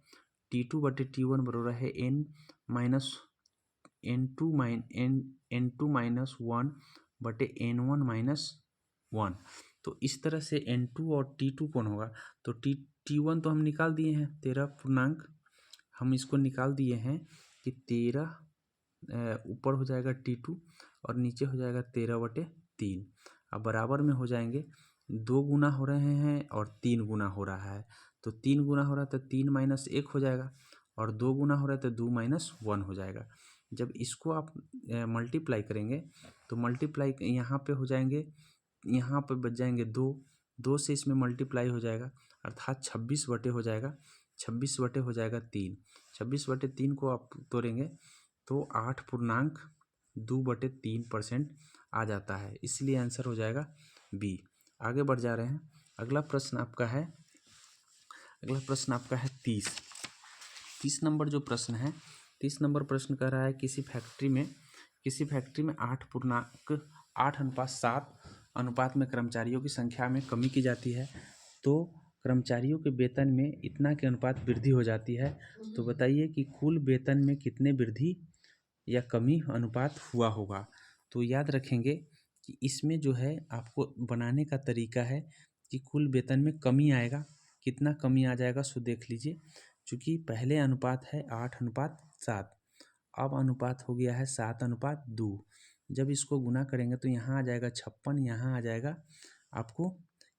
बराबर है N-1/N2-1/N1-1। तो इस तरह से N2 और T2 कौन होगा, तो T1 तो हम निकाल दिए हैं 13 पूर्णांक, हम इसको निकाल दिए हैं कि 13 ऊपर हो जाएगा T2 और नीचे हो जाएगा 13/3। अब बराबर में हो जाएंगे, 2 गुना हो रहे हैं और 3 गुना हो रहा है। तो 3 गुना हो रहा है तो 3 - 1 हो जाएगा, और 2 गुना हो रहा है तो 2 - 1 हो जाएगा। जब इसको आप मल्टीप्लाई करेंगे तो मल्टीप्लाई यहाँ पे हो जाएंगे, यहाँ पे बच जाएंगे 2 से इसमें मल्टीप्लाई हो जाएगा, अर्थात 26 बटे हो जाएगा, 26 बटे हो जाएगा 3, 26/3 को आप तोड़ेंगे तो 8.2/3% आ जाता है, इसलिए आंसर हो जाएगा बी। आगे बढ़ जा रहे हैं। अगला प्रश्न आपका है 30 नंबर जो प्रश्न है। 30 नंबर प्रश्न कह रहा है किसी फैक्ट्री में 8:7 अनुपात में कर्मचारियों की संख्या में कमी की जाती है, तो कर्मचारियों के वेतन में इतना के अनुपात वृद्धि हो जाती है। तो बताइए कि कुल वेतन में कितने वृद्धि या कमी अनुपात हुआ होगा। तो याद रखेंगे कि इसमें जो है आपको बनाने का तरीका है कि कुल वेतन में कमी आएगा, कितना कमी आ जाएगा सो देख लीजिए। चूँकि पहले अनुपात है 8:7, अब अनुपात हो गया है 7:2। जब इसको गुना करेंगे तो यहाँ आ जाएगा 56, यहाँ आ जाएगा आपको,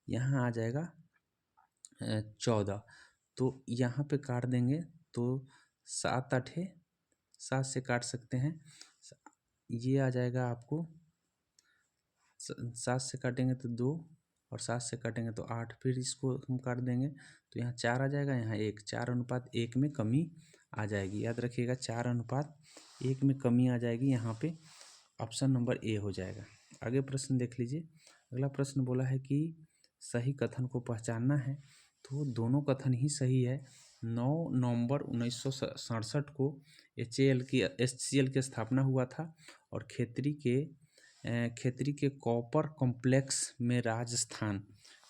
यहाँ आ जाएगा 14। तो यहाँ पे काट देंगे तो 7 8 7 से काट सकते हैं, ये आ जाएगा आपको 7 से काटेंगे तो 2 और 7 से काटेंगे तो 8, फिर इसको हम काट देंगे तो यहाँ 4 आ जाएगा, यहाँ 1, 4:1 में कमी आ जाएगी। याद रखिएगा 4:1 में कमी आ जाएगी, यहाँ पे ऑप्शन नंबर ए हो जाएगा। आगे प्रश्न देख लीजिए। अगला प्रश्न बोला है कि सही कथन को पहचानना है, तो दोनों कथन ही सही है। 9 नवंबर 1967 को HCL की स्थापना हुआ था और खेतरी के कॉपर कॉम्प्लेक्स में राजस्थान।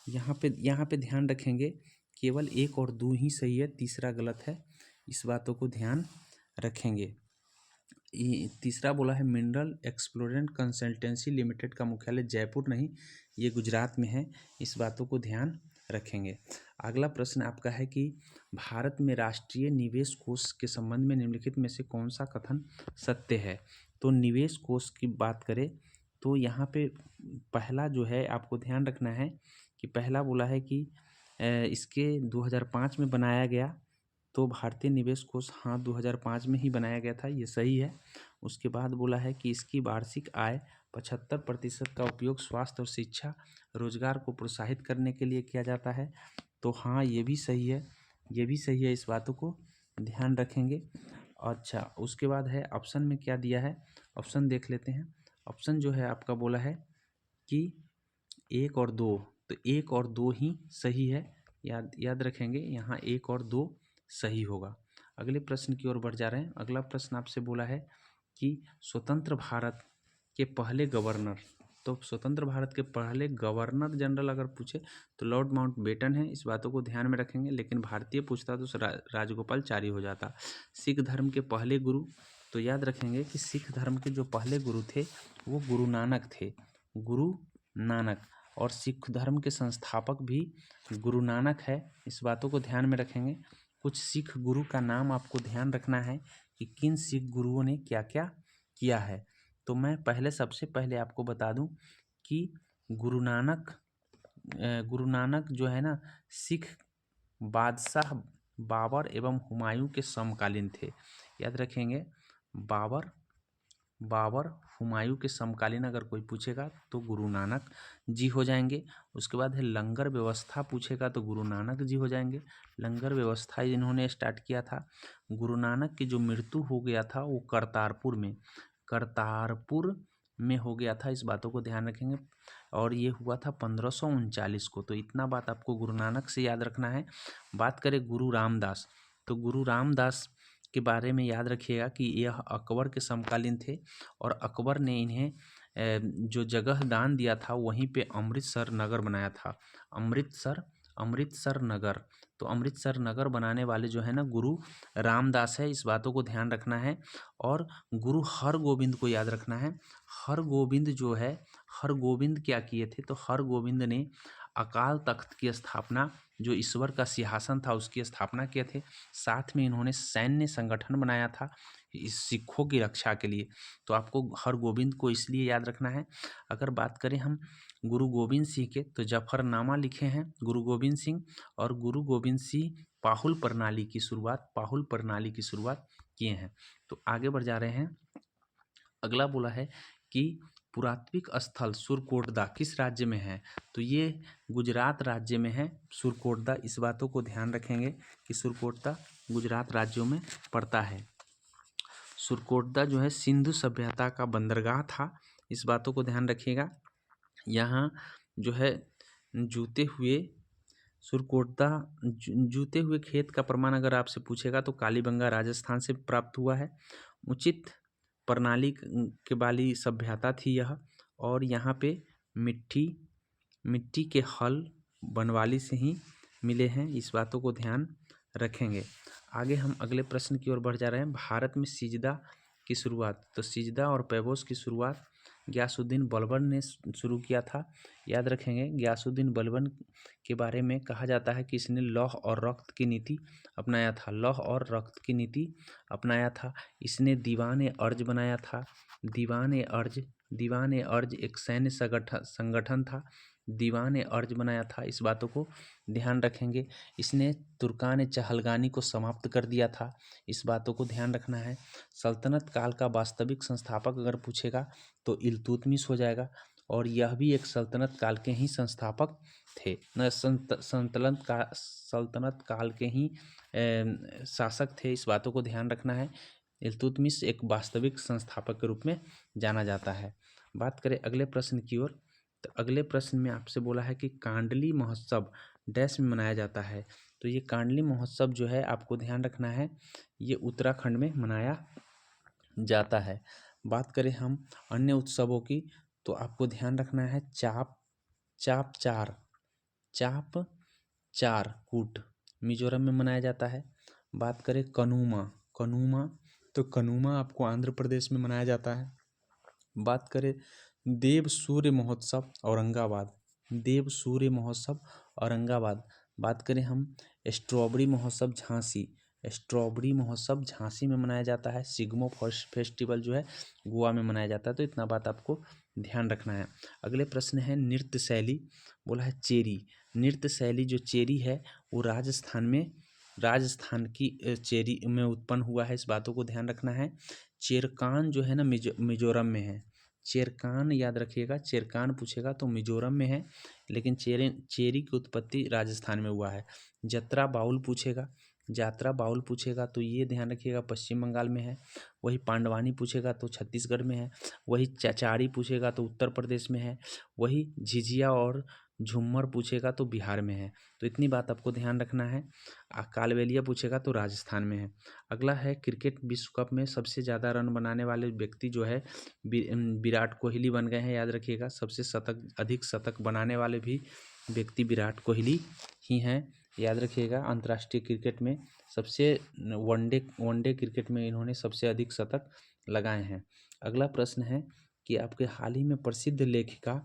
यहाँ पे ध्यान रखेंगे केवल 1 और 2 ही सही है, तीसरा गलत है, इस बातों को ध्यान रखेंगे। तीसरा बोला है मिनरल एक्सप्लोरेंट कंसल्टेंसी लिमिटेड का मुख्यालय जयपुर नहीं, ये गुजरात में है, इस बातों को ध्यान रखेंगे। अगला प्रश्न आपका है कि भारत में राष्ट्रीय निवेश कोष के संबंध में निम्नलिखित में से कौन सा कथन सत्य है। तो निवेश कोष की बात करें तो यहाँ पे पहला जो है आपको ध्यान रखना है कि पहला बोला है कि इसके 2005 में बनाया गया, तो भारतीय निवेश कोष हाँ 2005 में ही बनाया गया था, ये सही है। उसके बाद बोला है कि इसकी वार्षिक आय 75% का उपयोग स्वास्थ्य और शिक्षा रोजगार को प्रोत्साहित करने के लिए किया जाता है, तो हाँ ये भी सही है, इस बातों को ध्यान रखेंगे। अच्छा, उसके बाद है ऑप्शन में क्या दिया है, ऑप्शन देख लेते हैं। ऑप्शन जो है आपका बोला है कि 1 और 2, तो 1 और 2 ही सही है, याद रखेंगे, यहाँ 1 और 2 सही होगा। अगले प्रश्न की ओर बढ़ जा रहे हैं। अगला प्रश्न आपसे बोला है कि स्वतंत्र भारत के पहले गवर्नर, तो स्वतंत्र भारत के पहले गवर्नर जनरल अगर पूछे तो लॉर्ड माउंटबेटन है, इस बातों को ध्यान में रखेंगे। लेकिन भारतीय पूछता तो राजगोपालचारी हो जाता। सिख धर्म के पहले गुरु, तो याद रखेंगे कि सिख धर्म के जो पहले गुरु थे वो गुरु नानक थे, गुरु नानक, और सिख धर्म के संस्थापक भी गुरु नानक है, इस बातों को ध्यान में रखेंगे। कुछ सिख गुरु का नाम आपको ध्यान रखना है कि किन सिख गुरुओं ने क्या क्या किया है। तो मैं सबसे पहले आपको बता दूं कि गुरु नानक जो है ना, सिख बादशाह बाबर एवं हुमायूं के समकालीन थे। याद रखेंगे बाबर हुमायूं के समकालीन अगर कोई पूछेगा तो गुरु नानक जी हो जाएंगे। उसके बाद है लंगर व्यवस्था पूछेगा तो गुरु नानक जी हो जाएंगे, लंगर व्यवस्था इन्होंने स्टार्ट किया था। गुरु नानक की जो मृत्यु हो गया था वो करतारपुर में हो गया था, इस बातों को ध्यान रखेंगे, और ये हुआ था 1539 को। तो इतना बात आपको गुरु नानक से याद रखना है। बात करें गुरु रामदास, तो गुरु रामदास के बारे में याद रखिएगा कि यह अकबर के समकालीन थे और अकबर ने इन्हें जो जगह दान दिया था वहीं पे अमृतसर नगर बनाया था, अमृतसर नगर। तो अमृतसर नगर बनाने वाले जो है ना गुरु रामदास है, इस बातों को ध्यान रखना है। और गुरु हरगोविंद को याद रखना है। हरगोविंद क्या किए थे, तो हरगोविंद ने अकाल तख्त की स्थापना, जो ईश्वर का सिंहासन था उसकी स्थापना किए थे। साथ में इन्होंने सैन्य संगठन बनाया था इस सिखों की रक्षा के लिए, तो आपको हरगोविंद को इसलिए याद रखना है। अगर बात करें हम गुरु गोविंद सिंह के, तो जफरनामा लिखे हैं गुरु गोविंद सिंह, और गुरु गोविंद सिंह पाहुल प्रणाली की शुरुआत किए हैं। तो आगे बढ़ जा रहे हैं। अगला बोला है कि पुरातात्विक स्थल सुरकोटदा किस राज्य में है, तो ये गुजरात राज्य में है सुरकोटदा, इस बातों को ध्यान रखेंगे कि सुरकोटदा गुजरात राज्यों में पड़ता है। सुरकोटदा जो है सिंधु सभ्यता का बंदरगाह था, इस बातों को ध्यान रखिएगा। यहाँ जो है जूते हुए सुरकोटदा जूते हुए खेत का प्रमाण अगर आपसे पूछेगा तो कालीबंगा राजस्थान से प्राप्त हुआ है। उचित प्रणाली के वाली सभ्यता थी यह, और यहाँ पे मिट्टी के हल बनवाली से ही मिले हैं। इस बातों को ध्यान रखेंगे। आगे हम अगले प्रश्न की ओर बढ़ जा रहे हैं। भारत में सिजदा की शुरुआत, तो सिजदा और पैबोस की शुरुआत गयासुद्दीन बलबन ने शुरू किया था। याद रखेंगे, गयासुद्दीन बलबन के बारे में कहा जाता है कि इसने लौह और रक्त की नीति अपनाया था। लौह और रक्त की नीति अपनाया था। इसने दीवान अर्ज बनाया था। दीवान अर्ज एक सैन्य संगठन था। दीवान अर्ज बनाया था। इस बातों को ध्यान रखेंगे। इसने तुर्कान चहलगानी को समाप्त कर दिया था। इस बातों को ध्यान रखना है। सल्तनत काल का वास्तविक संस्थापक अगर पूछेगा तो इल्तुतमिश हो जाएगा, और यह भी एक सल्तनत काल के ही संस्थापक थे। सल्तनत काल के ही शासक थे। इस बातों को ध्यान रखना है। इल्तुतमिश एक वास्तविक संस्थापक के रूप में जाना जाता है। बात करें अगले प्रश्न की ओर, तो अगले प्रश्न में आपसे बोला है कि कांडली महोत्सव डैश में मनाया जाता है। तो ये कांडली महोत्सव जो है आपको ध्यान रखना है, ये उत्तराखंड में मनाया जाता है। बात करें हम अन्य उत्सवों की, तो आपको ध्यान रखना है चाप चार कूट मिजोरम में मनाया जाता है। बात करें कनुमा, तो कनुमा आपको आंध्र प्रदेश में मनाया जाता है। बात करें देव सूर्य महोत्सव औरंगाबाद। बात करें हम स्ट्रॉबेरी महोत्सव झांसी में मनाया जाता है। सिग्मो फेस्टिवल जो है गोवा में मनाया जाता है। तो इतना बात आपको ध्यान रखना है। अगले प्रश्न है नृत्य शैली, बोला है चेरी। नृत्य शैली जो चेरी है वो राजस्थान की चेरी में उत्पन्न हुआ है। इस बातों को ध्यान रखना है। चेरकान जो है ना मिजोरम में है। चेरकान याद रखिएगा, चेरकान पूछेगा तो मिजोरम में है, लेकिन चेरी की उत्पत्ति राजस्थान में हुआ है। यात्रा बाउल पूछेगा तो ये ध्यान रखिएगा पश्चिम बंगाल में है। वही पांडवानी पूछेगा तो छत्तीसगढ़ में है। वही चचारी पूछेगा तो उत्तर प्रदेश में है। वही झिझिया और झूमर पूछेगा तो बिहार में है। तो इतनी बात आपको ध्यान रखना है। कालबेलिया पूछेगा तो राजस्थान में है। अगला है क्रिकेट विश्व कप में सबसे ज़्यादा रन बनाने वाले व्यक्ति जो है विराट कोहली बन गए हैं। याद रखिएगा, सबसे अधिक शतक बनाने वाले भी व्यक्ति विराट कोहली ही हैं। याद रखिएगा, अंतर्राष्ट्रीय क्रिकेट में सबसे वनडे क्रिकेट में इन्होंने सबसे अधिक शतक लगाए हैं। अगला प्रश्न है कि आपके हाल ही में प्रसिद्ध लेखिका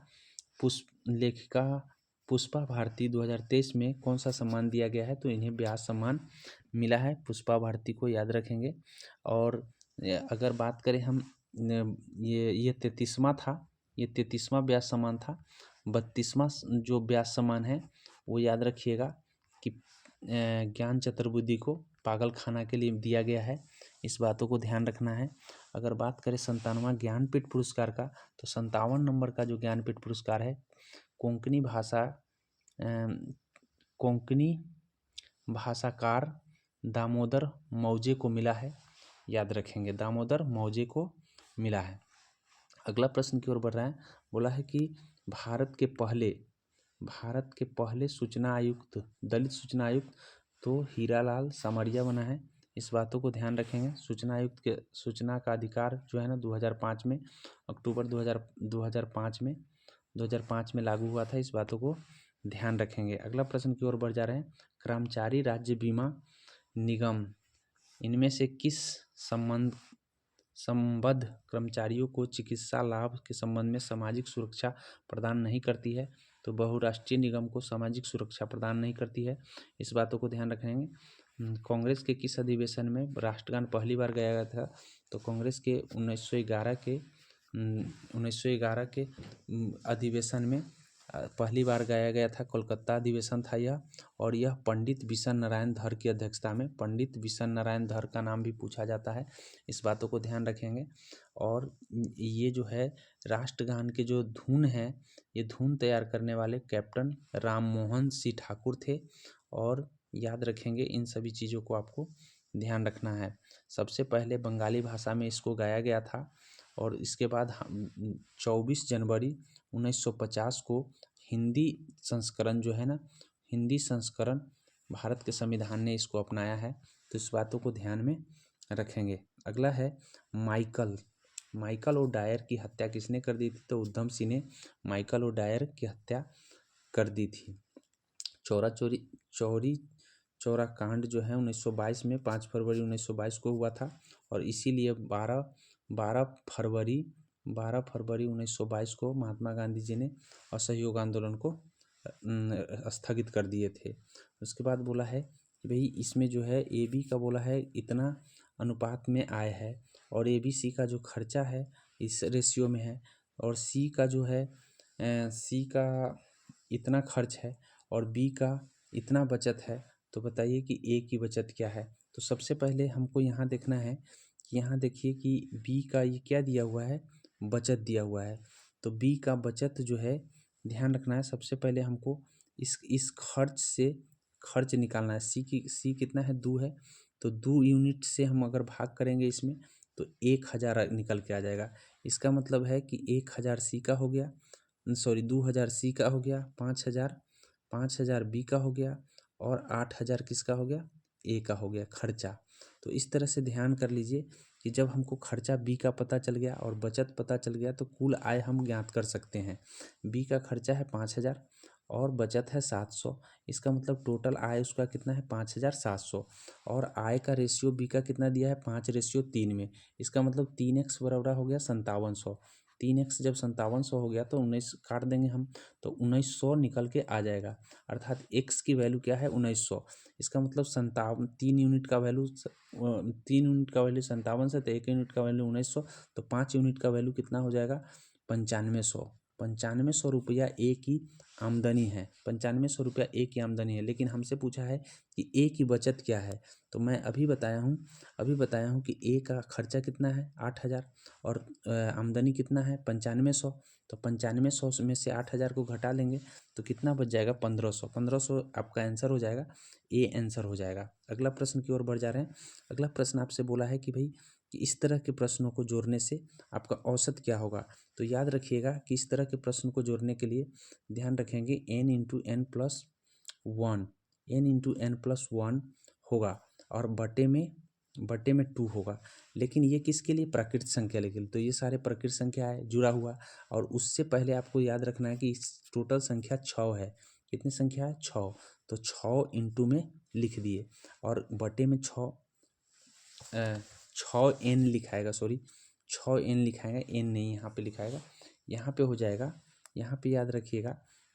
पुष्पा भारती 2023 में कौन सा सम्मान दिया गया है। तो इन्हें व्यास सम्मान मिला है, पुष्पा भारती को याद रखेंगे। और अगर बात करें हम, ये 33वां व्यास सम्मान था। 32वां जो व्यास सम्मान है वो याद रखिएगा कि ज्ञान चतुर्वेदी को पागल खाना के लिए दिया गया है। इस बातों को ध्यान रखना है। अगर बात करें 57वां ज्ञानपीठ पुरस्कार का, तो 57 नंबर का जो ज्ञानपीठ पुरस्कार है कोंकणी भाषाकार दामोदर मौजे को मिला है। याद रखेंगे, दामोदर मौजे को मिला है। अगला प्रश्न की ओर बढ़ रहा है। बोला है कि भारत के पहले सूचना आयुक्त, दलित सूचना आयुक्त तो हीरालाल समरिया बना है। इस बातों को ध्यान रखेंगे। सूचना आयुक्त के सूचना का अधिकार जो है ना 2005 में, अक्टूबर 2005 में लागू हुआ था। इस बातों को ध्यान रखेंगे। अगला प्रश्न की ओर बढ़ जा रहे हैं। कर्मचारी राज्य बीमा निगम इनमें से किस संबद्ध कर्मचारियों को चिकित्सा लाभ के संबंध में सामाजिक सुरक्षा प्रदान नहीं करती है। तो बहुराष्ट्रीय निगम को सामाजिक सुरक्षा प्रदान नहीं करती है। इस बातों को ध्यान रखेंगे। कांग्रेस के किस अधिवेशन में राष्ट्रगान पहली बार गाया गया था। तो कांग्रेस के 1911 के अधिवेशन में पहली बार गाया गया था। कोलकाता अधिवेशन था यह, और यह पंडित बिशन नारायण धर की अध्यक्षता में। पंडित बिशन नारायण धर का नाम भी पूछा जाता है। इस बातों को ध्यान रखेंगे। और ये जो है राष्ट्रगान के जो धुन है, ये धुन तैयार करने वाले कैप्टन राममोहन सी ठाकुर थे। और याद रखेंगे, इन सभी चीज़ों को आपको ध्यान रखना है। सबसे पहले बंगाली भाषा में इसको गाया गया था, और इसके बाद 24 जनवरी 1950 को हिंदी संस्करण जो है ना हिंदी संस्करण भारत के संविधान ने इसको अपनाया है, तो इस बातों को ध्यान में रखेंगे। अगला है माइकल ओडायर की हत्या किसने कर दी थी? तो उधम सिंह ने माइकल ओडायर की हत्या कर दी थी। चौरी चौरा कांड जो है 1922 में 5 फरवरी 1922 को हुआ था, और इसीलिए 12 फरवरी 1922 को महात्मा गांधी जी ने असहयोग आंदोलन को स्थगित कर दिए थे। उसके बाद बोला है कि भाई इसमें जो है AB का बोला है इतना अनुपात में आय है, और ABC का जो खर्चा है इस रेशियो में है, और C का जो है C का इतना खर्च है और B का इतना बचत है। तो बताइए कि A की बचत क्या है? तो सबसे पहले हमको यहाँ देखना है कि यहाँ देखिए कि B का ये क्या दिया हुआ है, बचत दिया हुआ है। तो B का बचत जो है ध्यान रखना है, सबसे पहले हमको इस खर्च से खर्च निकालना है। C कितना है, 2 है, तो 2 यूनिट से हम अगर भाग करेंगे इसमें तो 1000 निकल के आ जाएगा। इसका मतलब है कि 1000 C का हो गया, 2000 C का हो गया, 5000 B का हो गया, और 8000 किसका हो गया, A का हो गया खर्चा। तो इस तरह से ध्यान कर लीजिए कि जब हमको खर्चा B का पता चल गया और बचत पता चल गया तो कुल आय हम ज्ञात कर सकते हैं। B का खर्चा है 5000 और बचत है 700, इसका मतलब टोटल आय उसका कितना है 5700, और आय का रेशियो B का कितना दिया है 5:3 में, इसका मतलब 3x बराबर हो गया 5700। 3x जब 5700 हो गया तो 19 काट देंगे हम, तो 1900 निकल के आ जाएगा, अर्थात x की वैल्यू क्या है 1900। इसका मतलब 3 यूनिट का वैल्यू 57 से, तो 1 यूनिट का वैल्यू 1900, तो 5 यूनिट का वैल्यू कितना हो जाएगा 9500 रुपया A की आमदनी है। 9500 रुपया A की आमदनी है, लेकिन हमसे पूछा है कि A की बचत क्या है। तो मैं अभी बताया हूँ कि A का खर्चा कितना है 8000 और आमदनी कितना है 9500। तो 9500 में से 8000 को घटा लेंगे तो कितना बच जाएगा 1500। 1500 आपका आंसर हो जाएगा, A आंसर हो जाएगा। अगला प्रश्न की ओर बढ़ जा रहे हैं। अगला प्रश्न आपसे बोला है कि भाई कि इस तरह के प्रश्नों को जोड़ने से आपका औसत क्या होगा। तो याद रखिएगा कि इस तरह के प्रश्न को जोड़ने के लिए ध्यान रखेंगे n × n+1 होगा, और बटे में 2 होगा। लेकिन ये किसके लिए, प्राकृतिक संख्या के लिए। तो ये सारे प्राकृतिक संख्या है जुड़ा हुआ, और उससे पहले आपको याद रखना है कि टोटल संख्या 6 है। कितनी संख्या है 6, तो 6 इंटू में लिख दिए, और बटे में 6 n लिखाएगा, 6 n लिखाएगा, n नहीं यहाँ पे लिखाएगा, यहाँ पे हो जाएगा। यहाँ पे याद रखिएगा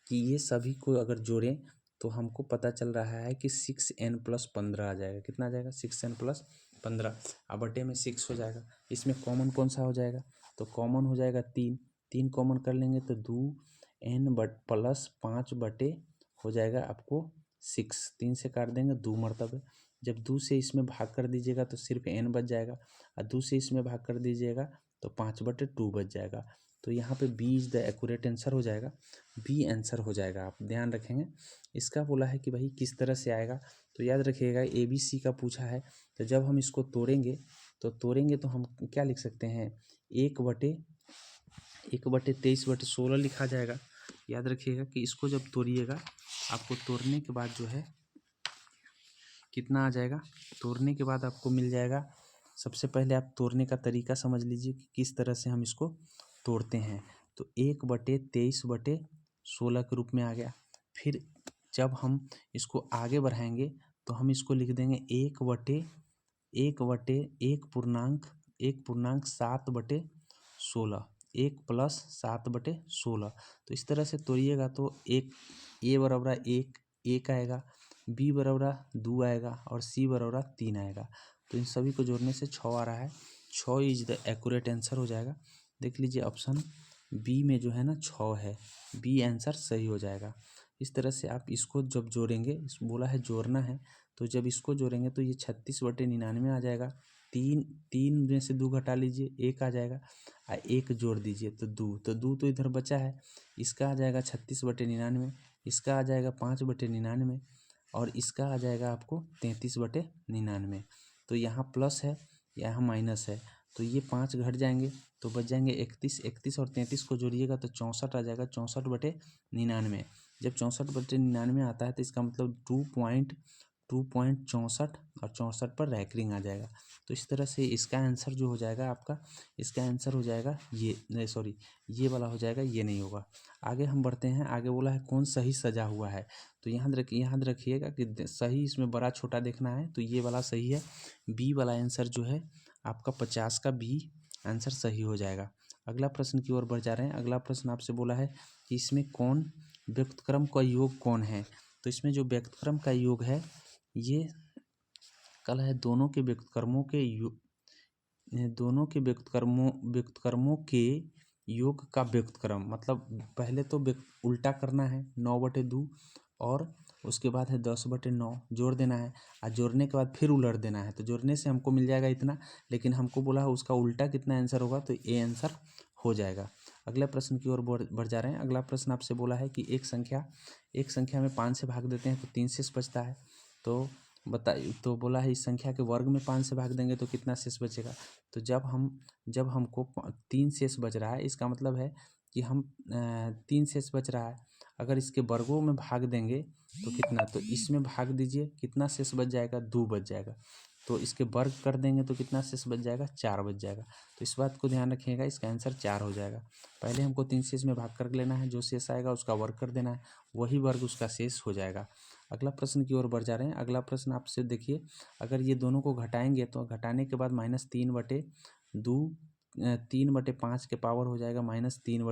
कि ये सभी को अगर जोड़ें तो हमको पता चल रहा है कि 6n+15 आ जाएगा। कितना आ जाएगा 6n+15, अब बटे में 6 हो जाएगा। इसमें कॉमन कौन सा हो जाएगा, तो कॉमन हो जाएगा 3 कॉमन कर लेंगे तो 2n+5 बटे हो जाएगा आपको 6। 3 से काट देंगे 2 मरतबे, जब 2 से इसमें भाग कर दीजिएगा तो सिर्फ n बच जाएगा, और 2 से इसमें भाग कर दीजिएगा तो 5/2 बच जाएगा। तो यहाँ पे B is the accurate answer हो जाएगा, B आंसर हो जाएगा। आप ध्यान रखेंगे। इसका बोला है कि भाई किस तरह से आएगा, तो याद रखिएगा ABC का पूछा है, तो जब हम इसको तोड़ेंगे तो हम क्या लिख सकते हैं 1/23/16 लिखा जाएगा। याद रखिएगा कि इसको जब तोड़िएगा आपको तोड़ने के बाद जो है कितना आ जाएगा, तोड़ने के बाद आपको मिल जाएगा। सबसे पहले आप तोड़ने का तरीका समझ लीजिए कि किस तरह से हम इसको तोड़ते हैं। तो 1/23/16 के रूप में आ गया। फिर जब हम इसको आगे बढ़ाएंगे तो हम इसको लिख देंगे 1/7/16, 1+7/16। तो इस तरह से तोड़िएगा तो A बराबर 1 आएगा, B बराबर 2 आएगा, और C बराबर 3 आएगा। तो इन सभी को जोड़ने से 6 आ रहा है। 6 इज द एक्यूरेट आंसर हो जाएगा। देख लीजिए ऑप्शन B में जो है ना 6 है, B आंसर सही हो जाएगा। इस तरह से आप इसको जब जोड़ेंगे, बोला है जोड़ना है, तो जब इसको जोड़ेंगे तो ये 36/99 आ जाएगा। 3 में से 2 घटा लीजिए 1 आ जाएगा, और 1 जोड़ दीजिए तो 2, तो 2 तो इधर बचा है, इसका आ जाएगा 36/99, इसका आ जाएगा 5/99, और इसका आ जाएगा आपको 33/99। तो यहाँ प्लस है यहाँ माइनस है, तो ये 5 घट जाएंगे तो बच जाएंगे 31। 31 और 33 को जोड़िएगा तो 64 आ जाएगा। 64/99। जब 64/99 आता है तो इसका मतलब 2.64 और 64 पर रैंकिंग आ जाएगा। तो इस तरह से इसका आंसर जो हो जाएगा आपका, इसका आंसर हो जाएगा ये, नहीं सॉरी, ये वाला हो जाएगा, ये नहीं होगा। आगे हम बढ़ते हैं। आगे बोला है कौन सही सजा हुआ है। तो याद रखिएगा कि सही इसमें बड़ा छोटा देखना है। तो ये वाला सही है। बी वाला आंसर जो है आपका 50 का बी आंसर सही हो जाएगा। अगला प्रश्न की ओर बढ़ जा रहे हैं। अगला प्रश्न आपसे बोला है कि इसमें कौन व्यक्तक्रम का योग कौन है। तो इसमें जो व्यक्तक्रम का योग है ये कल है दोनों के व्यक्तक्रमों के योग का व्यक्तक्रम। मतलब पहले तो उल्टा करना है 9/2 और उसके बाद है 10/9 जोड़ देना है और जोड़ने के बाद फिर उलट देना है। तो जोड़ने से हमको मिल जाएगा इतना, लेकिन हमको बोला है उसका उल्टा कितना आंसर होगा, तो ए आंसर हो जाएगा। अगले प्रश्न की ओर बढ़ जा रहे हैं। अगला प्रश्न आपसे बोला है कि एक संख्या में 5 से भाग देते हैं तो 3 शेष बचता है। तो तो बोला है इस संख्या के वर्ग में 5 से भाग देंगे तो कितना शेष बचेगा। तो जब हमको 3 शेष बच रहा है, इसका मतलब है कि हम 3 शेष बच रहा है, अगर इसके वर्गों में भाग देंगे तो कितना, तो इसमें भाग दीजिए, कितना शेष बच जाएगा, 2 बच जाएगा। तो इसके वर्ग कर देंगे तो कितना शेष बच जाएगा, 4 बच जाएगा। तो इस बात को ध्यान रखिएगा, इसका आंसर 4 हो जाएगा। पहले हमको 3 शेष में भाग कर लेना है, जो शेष आएगा उसका वर्ग कर देना है, वही वर्ग उसका शेष हो जाएगा। अगला प्रश्न की ओर बढ़ जा रहे हैं। अगला प्रश्न आपसे देखिए, अगर ये दोनों को घटाएंगे तो घटाने के बाद -3/5 के पावर हो जाएगा -3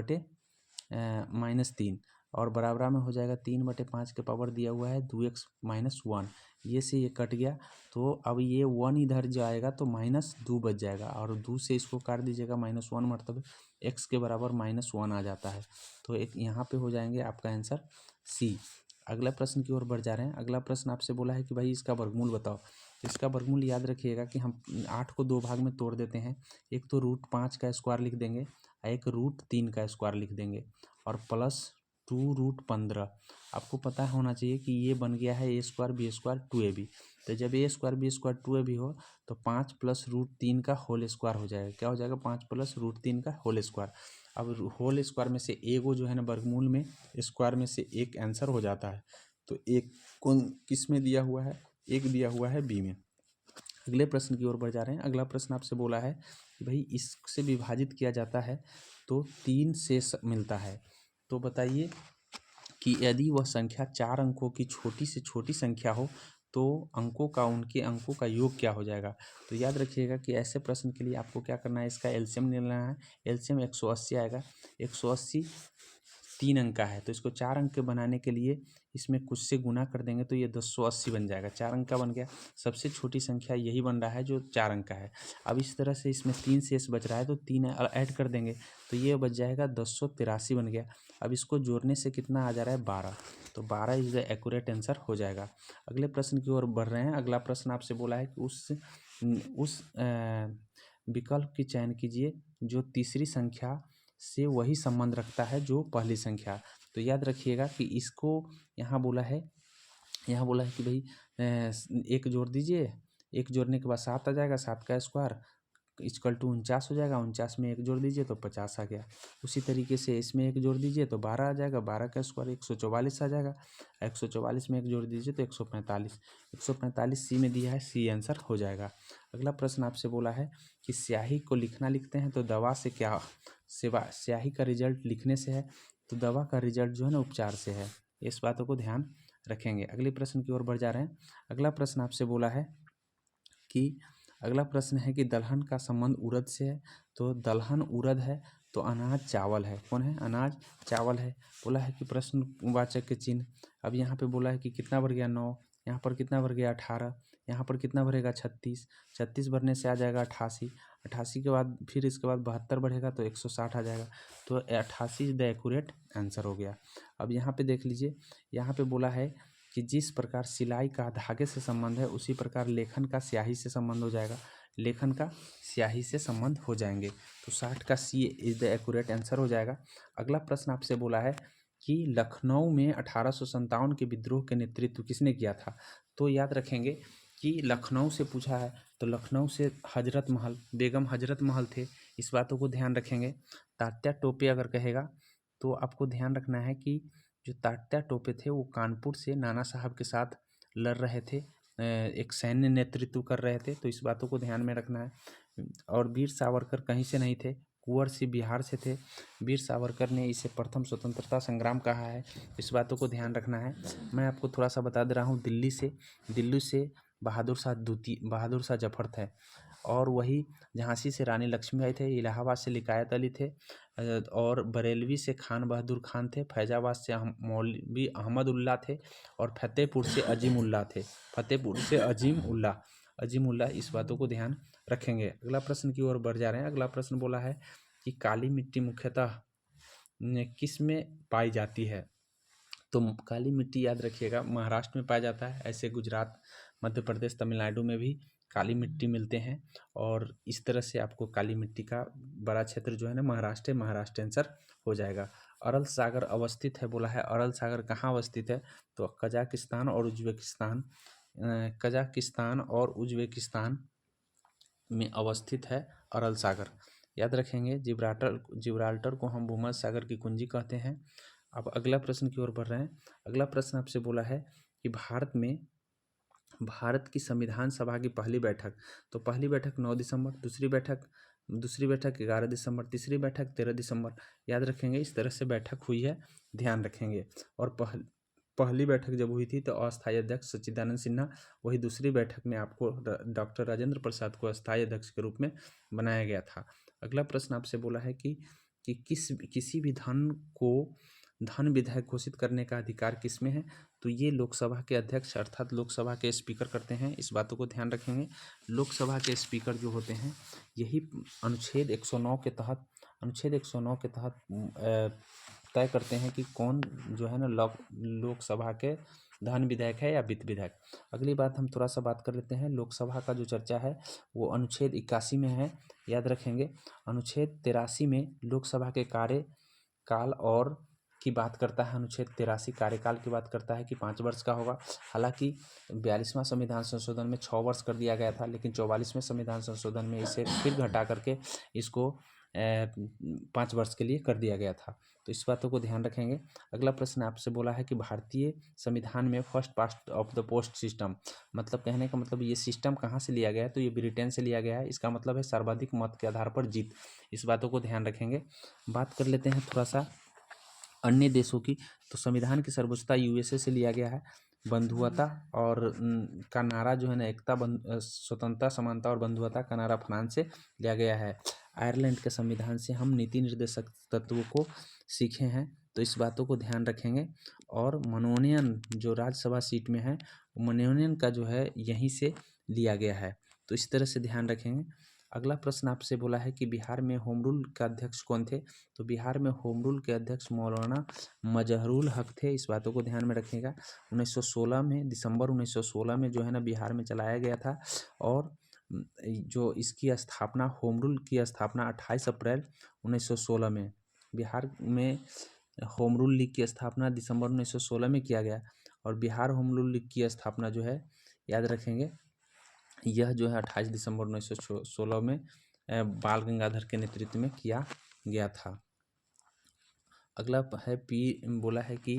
और बराबर में हो जाएगा 3/5 के पावर दिया हुआ है 2x - 1। ये से ये कट गया तो अब ये 1 इधर जाएगा तो -2 बच जाएगा और 2 से इसको काट दीजिएगा -1, मतलब x के बराबर -1 आ जाता है। तो एक यहाँ पे हो जाएंगे आपका आंसर सी। अगला प्रश्न की ओर बढ़ जा रहे हैं। अगला प्रश्न आपसे बोला है कि भाई इसका वर्गमूल बताओ। तो इसका वर्गमूल याद रखिएगा कि हम 8 को 2 भाग में तोड़ देते हैं। एक तो √5 का स्क्वायर लिख देंगे, एक √3 का स्क्वायर लिख देंगे और +2√15। आपको पता होना चाहिए कि ये बन गया है a² b² 2ab। तो जब a² b² 2ab हो तो 5 + √3 का होल स्क्वायर हो जाएगा। क्या हो जाएगा, 5 + √3 का होल स्क्वायर। अब होल स्क्वायर में से एगो जो है ना वर्गमूल में स्क्वायर में से एक आंसर हो जाता है। तो एक कौन किस में दिया हुआ है, एक दिया हुआ है बी में। अगले प्रश्न की ओर बढ़ जा रहे हैं। अगला प्रश्न आपसे बोला है कि भाई इससे विभाजित किया जाता है तो 3 शेष मिलता है। तो बताइए कि यदि वह संख्या 4 अंकों की छोटी से छोटी संख्या हो तो उनके अंकों का योग क्या हो जाएगा। तो याद रखिएगा कि ऐसे प्रश्न के लिए आपको क्या करना है, इसका एलसीएम लेना है। एलसीएम 180 आएगा। 180 3 अंक का है तो इसको 4 अंक के बनाने के लिए इसमें कुछ से गुना कर देंगे तो ये 280 बन जाएगा। 4 अंक का बन गया। सबसे छोटी संख्या यही बन रहा है जो 4 अंक का है। अब इस तरह से इसमें 3 शेष बच रहा है तो 3 ऐड कर देंगे तो ये बच जाएगा 283 बन गया। अब इसको जोड़ने से कितना आ जा रहा है, 12। तो 12 इज द एक्यूरेट आंसर हो जाएगा। अगले प्रश्न की ओर बढ़ रहे हैं। अगला प्रश्न आपसे बोला है कि उस विकल्प की चयन कीजिए जो तीसरी संख्या से वही संबंध रखता है जो पहली संख्या। तो याद रखिएगा कि इसको यहाँ बोला है कि भाई एक जोड़ दीजिए, एक जोड़ने के बाद 7 आ जाएगा, 7 का स्क्वायर = 49 हो जाएगा। 49 में एक जोड़ दीजिए तो 50 आ गया। उसी तरीके से इसमें एक जोड़ दीजिए तो 12 आ जाएगा। 12 का स्क्वायर 144 आ जाएगा। 144 में एक जोड़ दीजिए तो 145। 145 सी में दिया है, सी आंसर हो जाएगा। अगला प्रश्न आपसे बोला है कि स्याही को लिखना लिखते हैं तो दवा से क्या सेवा, स्याही का रिजल्ट लिखने से है तो दवा का रिजल्ट जो है ना उपचार से है। इस बातों को ध्यान रखेंगे। अगले प्रश्न की ओर बढ़ जा रहे हैं। अगला प्रश्न आपसे बोला है कि अगला प्रश्न है कि दलहन का संबंध उड़द से है। तो दलहन उड़द है तो अनाज चावल है। कौन है, अनाज चावल है। बोला है कि प्रश्नवाचक के चिन्ह। अब यहाँ पे बोला है कि कितना बढ़ गया 9, यहाँ पर कितना बढ़ गया 18, यहाँ पर कितना बढ़ेगा 36। 36 बढ़ने से आ जाएगा 88। 88 के बाद फिर इसके बाद 72 बढ़ेगा तो 160 आ जाएगा। तो 88 इज द एक्यूरेट आंसर हो गया। अब यहाँ पे देख लीजिए, यहाँ पे बोला है कि जिस प्रकार सिलाई का धागे से संबंध है उसी प्रकार लेखन का स्याही से संबंध हो जाएगा। लेखन का स्याही से संबंध हो जाएंगे तो 60 का सी इज द एक्यूरेट आंसर हो जाएगा। अगला प्रश्न आपसे बोला है कि लखनऊ में 1857 के विद्रोह के नेतृत्व किसने किया था। तो याद रखेंगे कि लखनऊ से पूछा है तो लखनऊ से हजरत महल, बेगम हजरत महल थे, इस बातों को ध्यान रखेंगे। तात्या टोपे अगर कहेगा तो आपको ध्यान रखना है कि जो तात्या टोपे थे वो कानपुर से नाना साहब के साथ लड़ रहे थे, एक सैन्य नेतृत्व कर रहे थे, तो इस बातों को ध्यान में रखना है। और वीर सावरकर कहीं से नहीं थे, कुंवर सिंह बिहार से थे। वीर सावरकर ने इसे प्रथम स्वतंत्रता संग्राम कहा है, इस बातों को ध्यान रखना है। मैं आपको थोड़ा सा बता दे रहा हूँ, दिल्ली से बहादुर शाह जफर थे, और वही झांसी से रानी लक्ष्मीबाई थे, इलाहाबाद से लियाकत अली थे, और बरेलवी से खान बहादुर खान थे, फैजाबाद से मौलवी अहमद उल्ला थे, और फतेहपुर से अजीम उल्ला, इस बातों को ध्यान रखेंगे। अगला प्रश्न की ओर बढ़ जा रहे हैं। अगला प्रश्न बोला है कि काली मिट्टी मुख्यतः किस में पाई जाती है? तो काली मिट्टी याद रखिएगा महाराष्ट्र में पाया जाता है, ऐसे गुजरात, मध्य प्रदेश, तमिलनाडु में भी काली मिट्टी मिलते हैं। और इस तरह से आपको काली मिट्टी का बड़ा क्षेत्र जो है ना महाराष्ट्र आंसर हो जाएगा। अरल सागर अवस्थित है, बोला है अरल सागर कहाँ अवस्थित है? तो कजाकिस्तान और उज्बेकिस्तान में अवस्थित है अरल सागर, याद रखेंगे। जिब्राल्टर को हम भूमध्य सागर की कुंजी कहते हैं। अब अगला प्रश्न की ओर बढ़ रहे हैं। अगला प्रश्न आपसे बोला है कि भारत की संविधान सभा की पहली बैठक, तो पहली बैठक 9 दिसंबर, दूसरी बैठक 11 दिसंबर, तीसरी बैठक 13 दिसंबर, याद रखेंगे। इस तरह से बैठक हुई है, ध्यान रखेंगे। और पहली बैठक जब हुई थी तो अस्थायी अध्यक्ष सच्चिदानंद सिन्हा, वही दूसरी बैठक में आपको डॉक्टर राजेंद्र प्रसाद को अस्थायी अध्यक्ष के रूप में बनाया गया था। अगला प्रश्न आपसे बोला है कि किसी भी धन विधायक घोषित करने का अधिकार किसमें है? तो ये लोकसभा के अध्यक्ष अर्थात लोकसभा के स्पीकर करते हैं, इस बातों को ध्यान रखेंगे। लोकसभा के स्पीकर जो होते हैं यही अनुच्छेद 109 के तहत तय करते हैं कि कौन जो है ना लोकसभा के धन विधायक है या वित्त विधायक। अगली बात हम थोड़ा सा बात कर लेते हैं। लोकसभा का जो चर्चा है वो अनुच्छेद 81 में है, याद रखेंगे। अनुच्छेद 83 में लोकसभा के कार्यकाल और की बात करता है। अनुच्छेद 83 कार्यकाल की बात करता है कि 5 वर्ष का होगा। हालांकि 42वां संविधान संशोधन में 6 वर्ष कर दिया गया था, लेकिन 44वें संविधान संशोधन में इसे फिर घटा करके इसको 5 वर्ष के लिए कर दिया गया था, तो इस बातों को ध्यान रखेंगे। अगला प्रश्न आपसे बोला है कि भारतीय संविधान में first past of the post system, मतलब कहने का मतलब ये सिस्टम कहाँ से लिया गया है? तो ये ब्रिटेन से लिया गया है, इसका मतलब है सर्वाधिक मत के आधार पर जीत, इस बातों को ध्यान रखेंगे। बात कर लेते हैं थोड़ा सा अन्य देशों की, तो संविधान की सर्वोच्चता यूएसए से लिया गया है। बंधुता और का नारा जो है ना स्वतंत्रता, समानता और बंधुता का नारा फ्रांस से लिया गया है। आयरलैंड के संविधान से हम नीति निर्देशक तत्वों को सीखे हैं, तो इस बातों को ध्यान रखेंगे। और मनोनयन जो राज्यसभा सीट में है, मनोनयन का जो है यहीं से लिया गया है, तो इस तरह से ध्यान रखेंगे। अगला प्रश्न आपसे बोला है कि बिहार में होम रूल के अध्यक्ष कौन थे? तो बिहार में होम रूल के अध्यक्ष मौलाना मजहरूल हक थे, इस बातों को ध्यान में रखिएगा। 1916 में, दिसंबर 1916 में जो है ना बिहार में चलाया गया था। और जो इसकी स्थापना, होम रूल की स्थापना 28 अप्रैल 1916 में, बिहार में होम रूल लीग की स्थापना दिसंबर 1916 में किया गया। और बिहार होम रूल लीग की स्थापना जो है, याद रखेंगे, यह जो है 28 दिसंबर 1916 में बाल गंगाधर के नेतृत्व में किया गया था। अगला है बोला है कि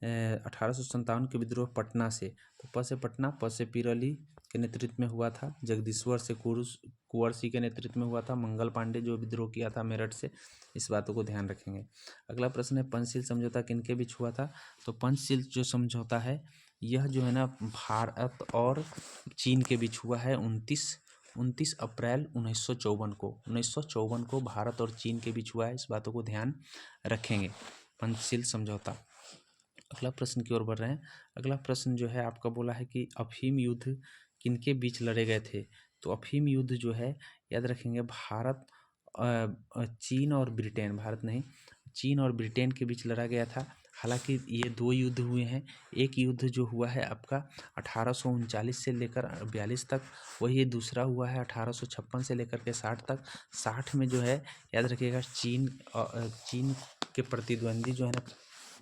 1857 के विद्रोह पटना से, तो प से पटना, प से पीर अली के नेतृत्व में हुआ था। जगदीश्वर से कुंवर सिंह के नेतृत्व में हुआ था। मंगल पांडे जो विद्रोह किया था मेरठ से, इस बातों को ध्यान रखेंगे। अगला प्रश्न है पंचशील समझौता किनके बीच हुआ था? तो पंचशील जो समझौता है यह जो है ना भारत और चीन के बीच हुआ है 29 अप्रैल 1954 को भारत और चीन के बीच हुआ है, इस बातों को ध्यान रखेंगे। पंचशील समझौता। अगला प्रश्न की ओर बढ़ रहे हैं। अगला प्रश्न जो है आपका बोला है कि अफीम युद्ध किनके बीच लड़े गए थे? तो अफीम युद्ध जो है, याद रखेंगे, चीन और ब्रिटेन, भारत नहीं, चीन और ब्रिटेन के बीच लड़ा गया था। हालांकि ये 2 युद्ध हुए हैं। एक युद्ध जो हुआ है आपका 1839 से लेकर 42 तक, वही दूसरा हुआ है 1856 से लेकर के 60 तक। 60 में जो है, याद रखिएगा, चीन के प्रतिद्वंदी जो है ना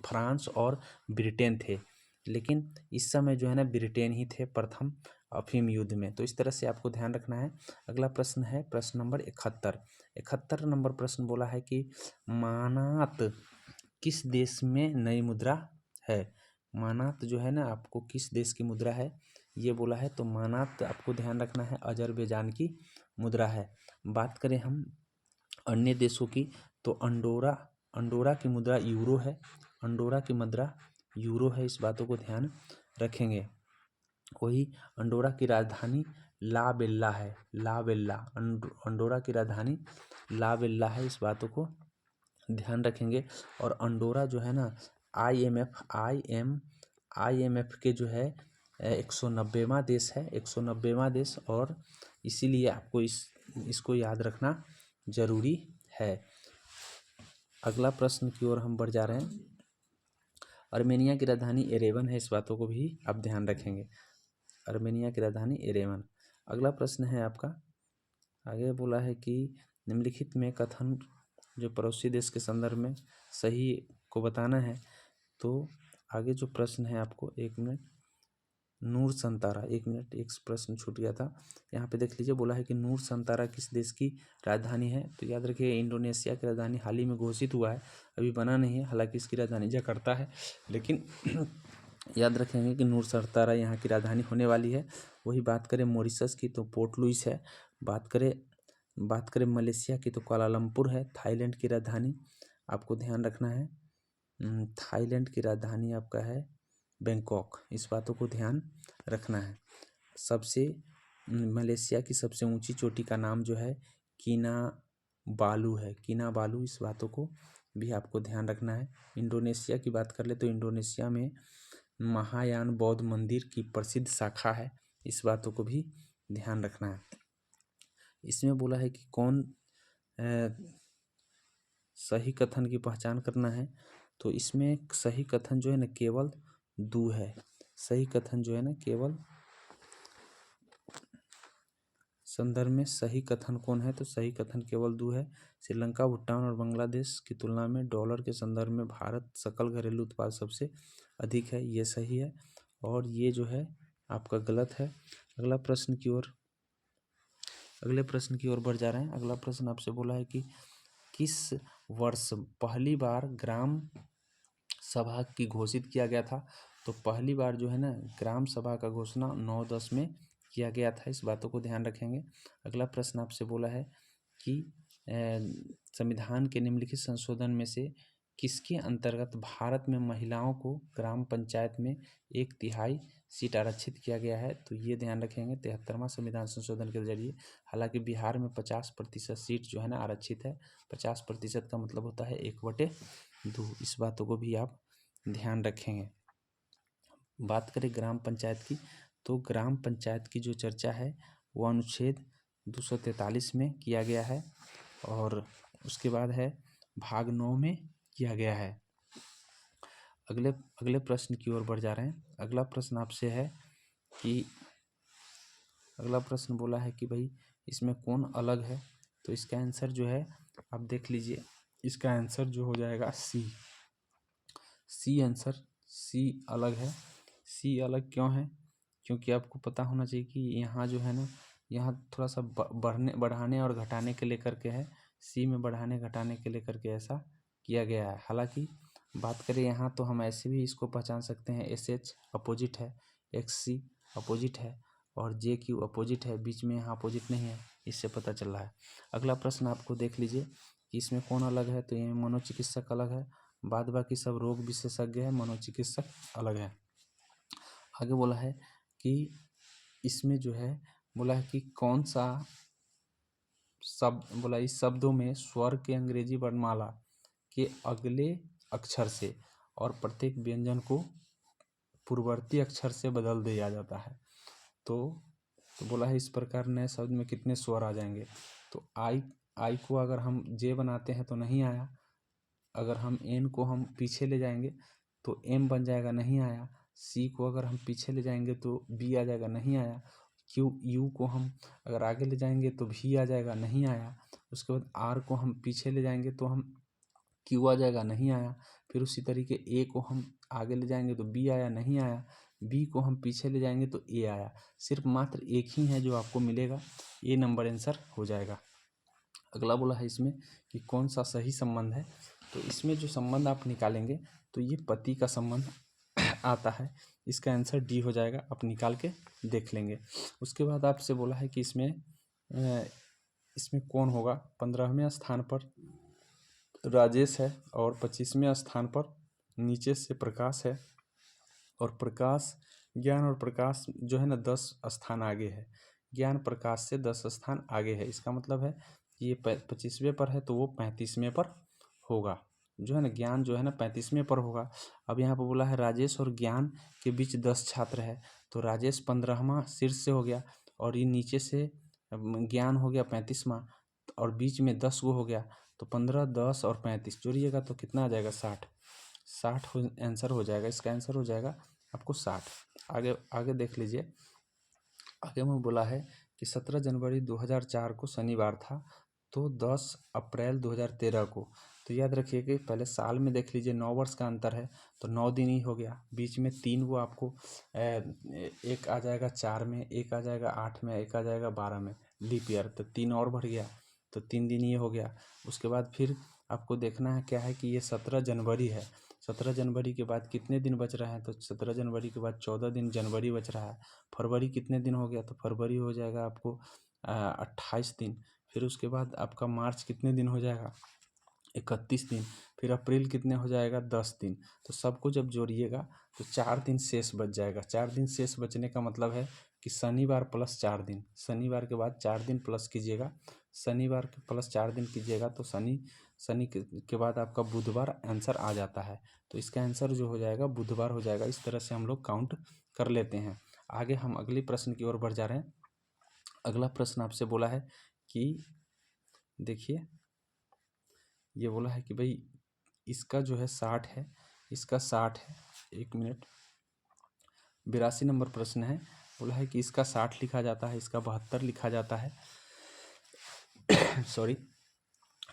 फ्रांस और ब्रिटेन थे, लेकिन इस समय जो है ना ब्रिटेन ही थे प्रथम अफीम युद्ध में। तो इस तरह से आपको ध्यान रखना है। अगला प्रश्न है प्रश्न नंबर 71। 71 नंबर प्रश्न बोला है कि मानात किस देश में नई मुद्रा है। मानात जो है ना आपको किस देश की मुद्रा है ये बोला है। तो मानात आपको ध्यान रखना है अजरबैजान की मुद्रा है। बात करें हम अन्य देशों की तो अंडोरा की मुद्रा यूरो है। अंडोरा की मुद्रा यूरो है, इस बातों को ध्यान रखेंगे। वही अंडोरा की राजधानी ला बेल्ला है। ला बेल्ला अंडोरा की राजधानी ला बेल्ला है, इस बातों को ध्यान रखेंगे। और अंडोरा जो है ना IMF के जो है 190वां देश है, 190वां देश। और इसीलिए आपको इसको याद रखना जरूरी है। अगला प्रश्न की ओर हम बढ़ जा रहे हैं। अर्मेनिया की राजधानी एरेवन है, इस बातों को भी आप ध्यान रखेंगे। अर्मेनिया की राजधानी एरेवन। अगला प्रश्न है आपका, आगे बोला है कि निम्नलिखित में कथन जो पड़ोसी देश के संदर्भ में सही को बताना है। तो आगे जो प्रश्न है आपको, एक मिनट, नूर संतारा, एक मिनट, एक प्रश्न छूट गया था यहाँ पे देख लीजिए। बोला है कि नूर संतारा किस देश की राजधानी है। तो याद रखिए इंडोनेशिया की राजधानी हाल ही में घोषित हुआ है, अभी बना नहीं है। हालांकि इसकी राजधानी जकार्ता है, लेकिन याद रखेंगे कि नूर संतारा यहाँ की राजधानी होने वाली है। वही बात करें मॉरिशस की तो पोर्ट लुइस है। बात करें मलेशिया की तो कुआलालंपुर है। थाईलैंड की राजधानी आपको ध्यान रखना है, थाईलैंड की राजधानी आपका है बैंकॉक, इस बातों को ध्यान रखना है। मलेशिया की सबसे ऊंची चोटी का नाम जो है किनाबालू है। किनाबालू, इस बातों को भी आपको ध्यान रखना है। इंडोनेशिया की बात कर ले तो इंडोनेशिया में महायान बौद्ध मंदिर की प्रसिद्ध शाखा है, इस बातों को भी ध्यान रखना है। इसमें बोला है कि कौन सही कथन की पहचान करना है। तो इसमें सही कथन जो है ना केवल दू है। सही कथन जो है ना केवल संदर्भ में सही कथन कौन है, तो सही कथन केवल दू है। श्रीलंका, भूटान और बांग्लादेश की तुलना में डॉलर के संदर्भ में भारत सकल घरेलू उत्पाद सबसे अधिक है, ये सही है। और ये जो है आपका गलत है। अगले प्रश्न की ओर बढ़ जा रहे हैं। अगला प्रश्न आपसे बोला है कि किस वर्ष पहली बार ग्राम सभा की घोषित किया गया था। तो पहली बार जो है ना ग्राम सभा का घोषणा 9-10 में किया गया था, इस बातों को ध्यान रखेंगे। अगला प्रश्न आपसे बोला है कि संविधान के निम्नलिखित संशोधन में से किसके अंतर्गत भारत में महिलाओं को ग्राम पंचायत में 1/3 सीट आरक्षित किया गया है। तो ये ध्यान रखेंगे 73वां संविधान संशोधन के जरिए। हालांकि बिहार में 50% सीट जो है ना आरक्षित है। 50% का मतलब होता है 1/2, इस बातों को भी आप ध्यान रखेंगे। बात करें ग्राम पंचायत की, तो ग्राम पंचायत की जो चर्चा है वो अनुच्छेद 243 में किया गया है और उसके बाद है भाग 9 में किया गया है। अगले प्रश्न की ओर बढ़ जा रहे हैं। अगला प्रश्न आपसे है कि अगला प्रश्न बोला है कि भाई इसमें कौन अलग है। तो इसका आंसर जो है आप देख लीजिए, इसका आंसर जो हो जाएगा सी आंसर, सी अलग है। सी अलग क्यों है, क्योंकि आपको पता होना चाहिए कि यहाँ जो है ना यहाँ थोड़ा सा बढ़ाने और घटाने के लेकर के है। सी में बढ़ाने घटाने के लेकर के ऐसा किया गया है। हालांकि बात करें यहाँ तो हम ऐसे भी इसको पहचान सकते हैं, SH अपोजिट है, XC अपोजिट है और JQ अपोजिट है, बीच में यहाँ अपोजिट नहीं है, इससे पता चल रहा है। अगला प्रश्न आपको देख लीजिए कि इसमें कौन अलग है। तो ये मनोचिकित्सक अलग है, बाद बाकी सब रोग विशेषज्ञ है, मनोचिकित्सक अलग है। आगे बोला है कि इसमें जो है बोला है कि कौन सा शब्द, बोला इस शब्दों में स्वर के अंग्रेजी वर्णमाला के अगले अक्षर से और प्रत्येक व्यंजन को पूर्ववर्ती अक्षर से बदल दिया जाता है। तो बोला है इस प्रकार नए शब्द में कितने स्वर आ जाएंगे। तो आई को अगर हम जे बनाते हैं तो नहीं आया, अगर हम एन को हम पीछे ले जाएंगे तो एम बन जाएगा, नहीं आया। सी को अगर हम पीछे ले जाएंगे तो बी आ जाएगा, नहीं आया। यू को हम अगर आगे ले जाएंगे तो भी आ जाएगा, नहीं आया। उसके बाद आर को हम पीछे ले जाएंगे तो हम क्यू आ जाएगा, नहीं आया। फिर उसी तरीके ए को हम आगे ले जाएंगे तो बी आया, नहीं आया। बी को हम पीछे ले जाएंगे तो ए आया, सिर्फ मात्र एक ही है जो आपको मिलेगा, ए नंबर आंसर हो जाएगा। अगला बोला है इसमें कि कौन सा सही संबंध है, तो इसमें जो संबंध आप निकालेंगे तो ये पति का संबंध आता है, इसका आंसर डी हो जाएगा, आप निकाल के देख लेंगे। उसके बाद आपसे बोला है कि इसमें कौन होगा। 15वें स्थान पर राजेश है और 25वें स्थान पर नीचे से प्रकाश है, और प्रकाश ज्ञान और प्रकाश जो है ना 10 स्थान आगे है, ज्ञान प्रकाश से 10 स्थान आगे है। इसका मतलब है ये 25वें पर है तो वो 35वें पर होगा, जो है ना ज्ञान जो है ना 35वें पर होगा। अब यहाँ पर बोला है राजेश और ज्ञान के बीच 10 छात्र है, तो राजेश 15वां शीर्ष से हो गया और ये नीचे से ज्ञान हो गया 35वां और बीच में 10 गो हो गया, तो 15, 10 और 35 जोड़िएगा तो कितना आ जाएगा 60। 60 आंसर हो जाएगा, इसका आंसर हो जाएगा आपको 60। आगे आगे देख लीजिए। आगे में बोला है कि 17 जनवरी 2004 को शनिवार था, तो 10 अप्रैल 2013 को, तो याद रखिए कि पहले साल में देख लीजिए 9 वर्ष का अंतर है तो 9 दिन ही हो गया, बीच में 3 वो आपको एक आ जाएगा 4 में, एक आ जाएगा 8 में, एक आ जाएगा 12 में, लीप ईयर, तो 3 और बढ़ गया तो 3 दिन ये हो गया। उसके बाद फिर आपको देखना है क्या है कि ये 17 जनवरी है, 17 जनवरी के बाद कितने दिन बच रहे हैं, तो 17 जनवरी के बाद 14 दिन जनवरी बच रहा है। फरवरी कितने दिन हो गया, तो फरवरी हो जाएगा आपको 28 दिन। फिर उसके बाद आपका मार्च कितने दिन हो जाएगा 31 दिन। फिर अप्रैल कितने हो जाएगा 10 दिन। तो सबको जब जोड़िएगा तो 4 दिन शेष बच जाएगा। 4 दिन शेष बचने का मतलब है कि शनिवार प्लस 4 दिन, शनिवार के बाद 4 दिन प्लस कीजिएगा, शनिवार के प्लस 4 दिन कीजिएगा तो शनि के बाद आपका बुधवार आंसर आ जाता है, तो इसका आंसर जो हो जाएगा बुधवार हो जाएगा। इस तरह से हम लोग काउंट कर लेते हैं। आगे हम अगले प्रश्न की ओर बढ़ जा रहे हैं। अगला प्रश्न आपसे बोला है कि देखिए, ये बोला है कि भाई इसका जो है 60 है, इसका 60 है, 1 मिनट, 82 नंबर प्रश्न है। बोला है कि इसका 60 लिखा जाता है, इसका 72 लिखा जाता है सॉरी,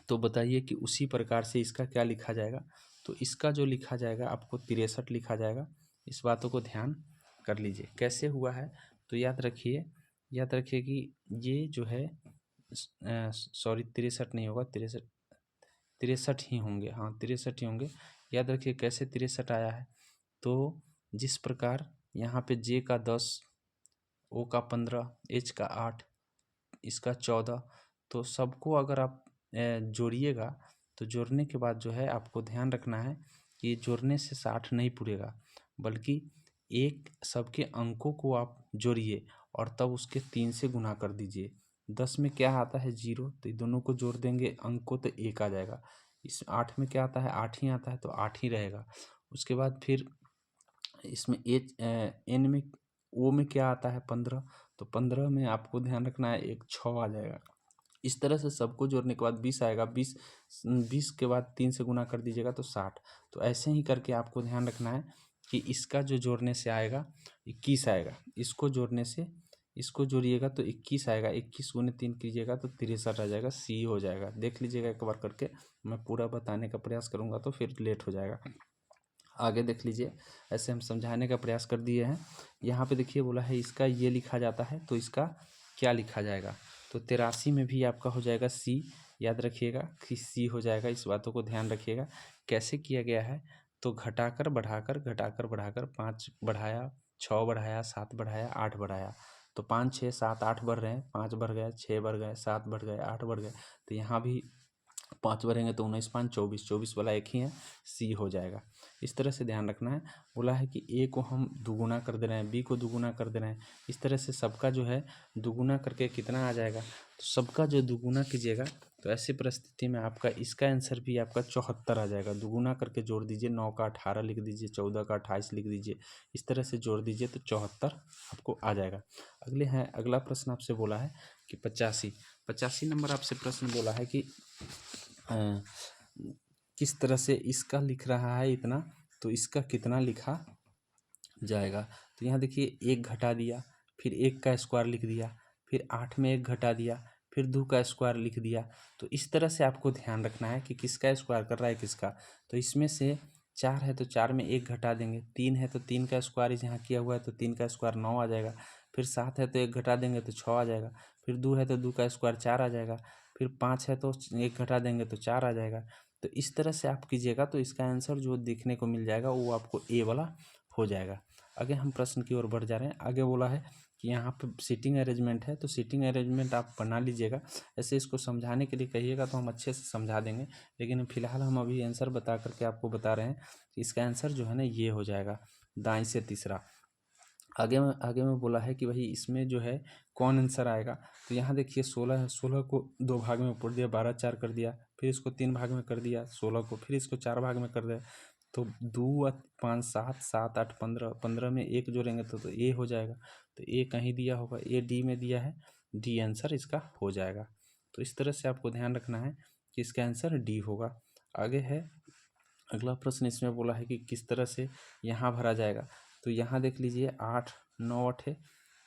तो बताइए कि उसी प्रकार से इसका क्या लिखा जाएगा। तो इसका जो लिखा जाएगा आपको 63 लिखा जाएगा। इस बातों को ध्यान कर लीजिए कैसे हुआ है। तो याद रखिए कि ये जो है सॉरी 63 नहीं होगा, 63 ही होंगे, हाँ 63 ही होंगे। याद रखिए कैसे 63 आया है, तो जिस प्रकार यहाँ पे जे का 10, ओ का 15, एच का 8, इसका 14, तो सबको अगर आप जोड़िएगा तो जोड़ने के बाद जो है आपको ध्यान रखना है कि जोड़ने से 60 नहीं पूरेगा, बल्कि एक सबके अंकों को आप जोड़िए और तब उसके 3 से गुना कर दीजिए। 10 में क्या आता है 0, तो दोनों को जोड़ देंगे अंक को तो 1 आ जाएगा। इस 8 में क्या आता है 8 ही आता है तो 8 ही रहेगा। उसके बाद फिर इसमें एन में ओ में क्या आता है 15, तो 15 में आपको ध्यान रखना है एक 6 आ जाएगा। इस तरह से सबको जोड़ने के बाद 20 आएगा, 20 के बाद 3 से गुना कर दीजिएगा तो 60। तो ऐसे ही करके आपको ध्यान रखना है कि इसका जो जोड़ने से आएगा 21 आएगा, इसको जोड़ने से इसको जोड़िएगा तो 21 आएगा, 21 गुने 3 कीजिएगा तो 63 आ जाएगा, सी हो जाएगा। देख लीजिएगा एक बार करके, मैं पूरा बताने का प्रयास करूँगा तो फिर लेट हो जाएगा। आगे देख लीजिए, ऐसे हम समझाने का प्रयास कर दिए हैं। यहाँ पे देखिए बोला है इसका ये लिखा जाता है, तो इसका क्या लिखा जाएगा, तो 83 में भी आपका हो जाएगा सी। याद रखिएगा कि सी हो जाएगा, इस बातों को ध्यान रखिएगा। कैसे किया गया है, तो घटाकर बढ़ाकर 5 बढ़ाया, 6 बढ़ाया, 7 बढ़ाया, 8 बढ़ाया, तो 5, 6, 7, 8 बढ़ रहे हैं, 5 बढ़ गए, 6 बढ़ गए, 7 बढ़ गए, 8 बढ़ गए, तो यहाँ भी 5 बढ़ेंगे तो 19, 5, 24, 24 वाला एक ही है, सी हो जाएगा। इस तरह से ध्यान रखना है। बोला है कि ए को हम दुगुना कर दे रहे हैं, बी को दुगुना कर दे रहे हैं, इस तरह से सबका जो है दुगुना करके कितना आ जाएगा, तो सबका जो दुगुना कीजिएगा तो ऐसी परिस्थिति में आपका इसका आंसर भी आपका 74 आ जाएगा। दुगुना करके जोड़ दीजिए, 9 का 18 लिख दीजिए, 14 का 28 लिख दीजिए, इस तरह से जोड़ दीजिए तो 74 आपको आ जाएगा। अगला प्रश्न आपसे बोला है कि 85 नंबर आपसे प्रश्न बोला है कि किस तरह से इसका लिख रहा है इतना, तो इसका कितना लिखा जाएगा। तो यहाँ देखिए 1 घटा दिया, फिर 1 का स्क्वायर लिख दिया, फिर 8 में 1 घटा दिया, फिर 2 का स्क्वायर लिख दिया। तो इस तरह से आपको ध्यान रखना है कि किसका स्क्वायर कर रहा है किसका। तो इसमें से 4 है तो 4 में 1 घटा देंगे, 3 है तो 3 का स्क्वायर यहाँ किया हुआ है तो 3 का स्क्वायर 9 आ जाएगा। फिर 7 है तो 1 घटा देंगे तो 6 आ जाएगा। फिर 2 है तो 2 का स्क्वायर 4 आ जाएगा। फिर 5 है तो 1 घटा देंगे तो 4 आ जाएगा। तो इस तरह से आप कीजिएगा तो इसका आंसर जो देखने को मिल जाएगा वो आपको ए वाला हो जाएगा। आगे हम प्रश्न की ओर बढ़ जा रहे हैं। आगे बोला है कि यहाँ पे सीटिंग अरेंजमेंट है, तो सीटिंग अरेंजमेंट आप बना लीजिएगा। ऐसे इसको समझाने के लिए कहिएगा तो हम अच्छे से समझा देंगे, लेकिन फिलहाल हम अभी आंसर बता करके आपको बता रहे हैं कि इसका आंसर जो है ना ये हो जाएगा दाएं से तीसरा। आगे में बोला है कि भाई इसमें जो है कौन आंसर आएगा। तो यहाँ देखिए 16 है, 16 को 2 भाग में तोड़ दिया, 12 4 कर दिया, फिर इसको 3 भाग में कर दिया 16 को, फिर इसको 4 भाग में कर दिया। तो 2 और 5 7 7 8 15, 15 में 1 जोड़ेंगे तो ए हो जाएगा। तो ए कहीं दिया होगा, ए डी में दिया है, डी आंसर इसका हो जाएगा। तो इस तरह से आपको ध्यान रखना है कि इसका आंसर डी होगा। आगे है अगला प्रश्न, इसमें बोला है कि किस तरह से यहाँ भरा जाएगा। तो यहाँ देख लीजिए 8 9 8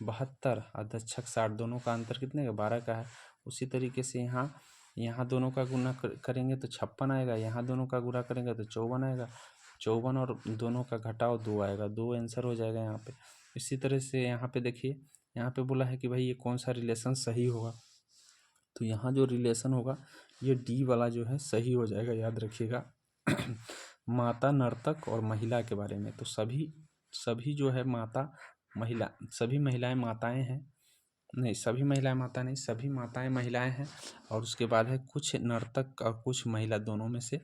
72 और 10 60, दोनों का अंतर कितने का 12 का है। उसी तरीके से यहाँ दोनों का गुना करेंगे तो 56 आएगा, यहाँ दोनों का गुना करेंगे तो 54 आएगा, 54 और दोनों का घटाओ 2 आएगा, 2 आंसर हो जाएगा यहाँ पे। इसी तरह से यहाँ पे देखिए, यहाँ पे बोला है कि भाई ये कौन सा रिलेशन सही होगा। तो यहाँ जो रिलेशन होगा ये डी वाला जो है सही हो जाएगा, याद रखिएगा। माता नर्तक और महिला के बारे में, तो सभी जो है माता महिला, सभी महिलाएं माताएं हैं, नहीं सभी महिलाएं माता नहीं, सभी माताएं महिलाएं हैं। और उसके बाद है कुछ नर्तक और कुछ महिला, दोनों में से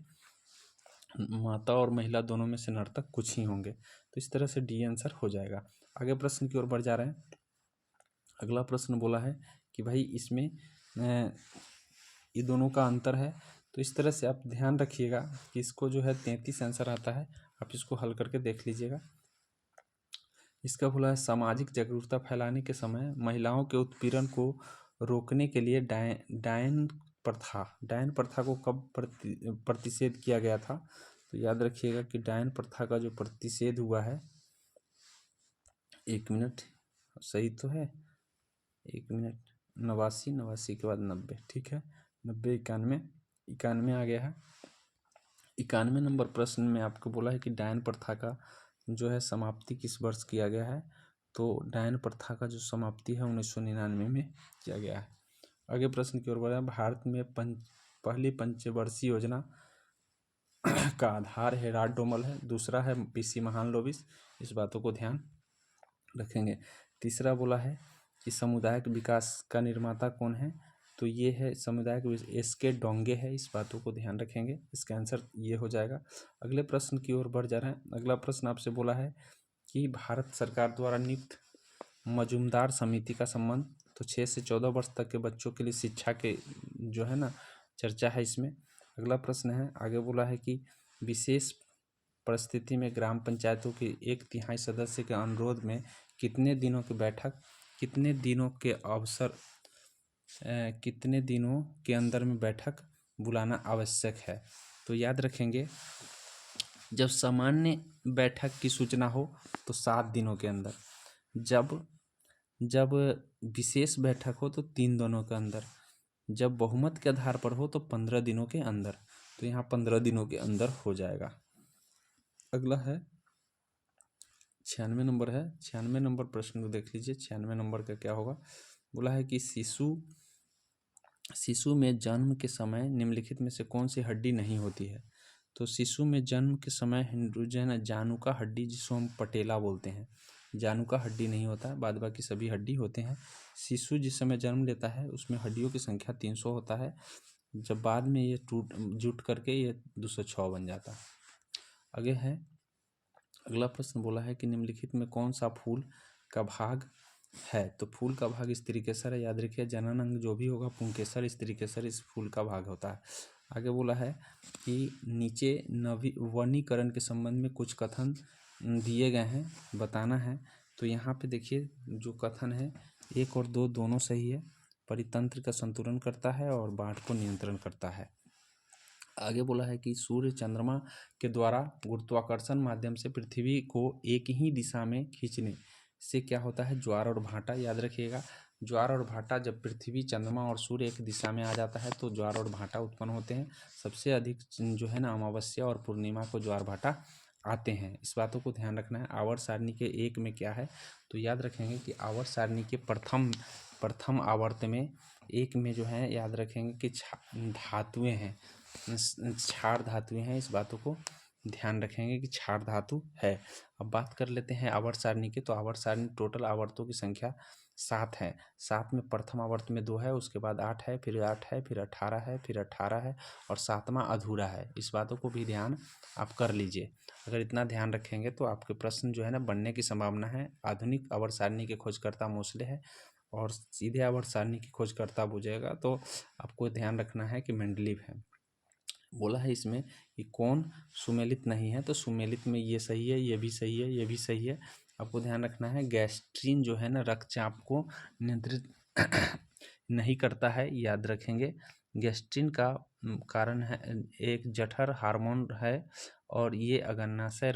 माता और महिला दोनों में से नर्तक कुछ ही होंगे। तो इस तरह से डी आंसर हो जाएगा। आगे प्रश्न की ओर बढ़ जा रहे हैं। अगला प्रश्न बोला है कि भाई इसमें ये दोनों का अंतर है। तो इस तरह से आप ध्यान रखिएगा कि इसको जो है 33 आंसर आता है, आप इसको हल करके देख लीजिएगा। इसका बोला है सामाजिक जागरूकता फैलाने के समय महिलाओं के उत्पीड़न को रोकने के लिए डायन प्रथा को कब प्रतिषेध किया गया था। तो याद रखिएगा कि डायन प्रथा का जो प्रतिषेध हुआ है, 1 मिनट सही तो है, 1 मिनट, 89 के बाद 90, ठीक है, 90 91 आ गया है। 91 नंबर प्रश्न में आपको बोला है कि डायन प्रथा का जो है समाप्ति किस वर्ष किया गया है। तो डायन प्रथा का जो समाप्ति है 1999 में किया गया है। आगे प्रश्न की ओर बढ़े। भारत में पहली पंचवर्षीय योजना का आधार है राजडोमल है, दूसरा है पीसी महालनोबिस, इस बातों को ध्यान रखेंगे। तीसरा बोला है कि सामुदायिक विकास का निर्माता कौन है। तो ये है सामुदायिक एस.के. डोंगे है, इस बातों को ध्यान रखेंगे, इसका आंसर ये हो जाएगा। अगले प्रश्न की ओर बढ़ जा रहे हैं। अगला प्रश्न आपसे बोला है कि भारत सरकार द्वारा नियुक्त मजूमदार समिति का संबंध, तो 6 से 14 वर्ष तक के बच्चों के लिए शिक्षा के जो है ना चर्चा है इसमें। अगला प्रश्न है, आगे बोला है कि विशेष परिस्थिति में ग्राम पंचायतों के 1/3 सदस्य के अनुरोध में कितने दिनों की बैठक, कितने दिनों के अंदर में बैठक बुलाना आवश्यक है। तो याद रखेंगे, जब सामान्य बैठक की सूचना हो तो 7 दिनों के अंदर, जब विशेष बैठक हो तो 3 दिनों के अंदर, जब बहुमत के आधार पर हो तो 15 दिनों के अंदर। तो यहाँ 15 दिनों के अंदर हो जाएगा। अगला है 96 नंबर है। 96 नंबर प्रश्न को देख लीजिए। 96 नंबर का क्या होगा। बोला है कि शिशु में जन्म के समय निम्नलिखित में से कौन सी हड्डी नहीं होती है। तो शिशु में जन्म के समय जानुका हड्डी, जिसको हम पटेला बोलते हैं, जानुका हड्डी नहीं होता है, बाद बाकी सभी हड्डी होते हैं। शिशु जिस समय जन्म लेता है उसमें हड्डियों की संख्या 300 होता है, जब बाद में ये जुट करके ये 206 बन जाता है। आगे है अगला प्रश्न, बोला है कि निम्नलिखित में कौन सा फूल का भाग है। तो फूल का भाग स्त्रीकेसर है, याद रखिए। जनन अंग जो भी होगा पुंकेसर स्त्रीकेसर इस फूल का भाग होता है। आगे बोला है कि नीचे वनीकरण के संबंध में कुछ कथन दिए गए हैं, बताना है। तो यहाँ पे देखिए जो कथन है 1 और 2 दोनों सही है। परितंत्र का संतुलन करता है और बाढ़ को नियंत्रण करता है। आगे बोला है कि सूर्य चंद्रमा के द्वारा गुरुत्वाकर्षण माध्यम से पृथ्वी को एक ही दिशा में खींचने से क्या होता है, ज्वार और भाटा। याद रखिएगा, ज्वार और भाटा जब पृथ्वी, चंद्रमा और सूर्य एक दिशा में आ जाता है तो ज्वार और भाटा उत्पन्न होते हैं। सबसे अधिक जो है ना अमावस्या और पूर्णिमा को ज्वार भाटा आते हैं। इस बातों को ध्यान रखना है। आवर्त सारणी के 1 में क्या है, तो याद रखेंगे कि आवर्त सारणी के प्रथम आवर्त में 1 में जो है याद रखेंगे कि धातुएं हैं, क्षार धातुएं हैं। इस बातों को ध्यान रखेंगे कि क्षार धातु है। अब बात कर लेते हैं आवर्त सारणी की। तो आवर्त सारणी टोटल आवर्तों की संख्या 7 है। 7 में प्रथम आवर्त में 2 है, उसके बाद 8 है, फिर 8 है, फिर 18 है, फिर 18 है और 7वां अधूरा है। इस बातों को भी ध्यान आप कर लीजिए। अगर इतना ध्यान रखेंगे तो आपके प्रश्न जो है ना बनने की संभावना है। आधुनिक आवर्त सारणी के खोजकर्ता मोस्ले है और सीधे आवर्त सारणी की खोजकर्ता बुझेगा तो आपको ध्यान रखना है कि मेंडलीव है। बोला है इसमें कि कौन सुमेलित नहीं है, तो सुमेलित में ये सही है, ये भी सही है, ये भी सही है। आपको ध्यान रखना है गैस्ट्रिन जो है ना रक्तचाप को नियंत्रित नहीं करता है, याद रखेंगे। गैस्ट्रिन का कारण है एक जठर हार्मोन है और ये अग्नाशय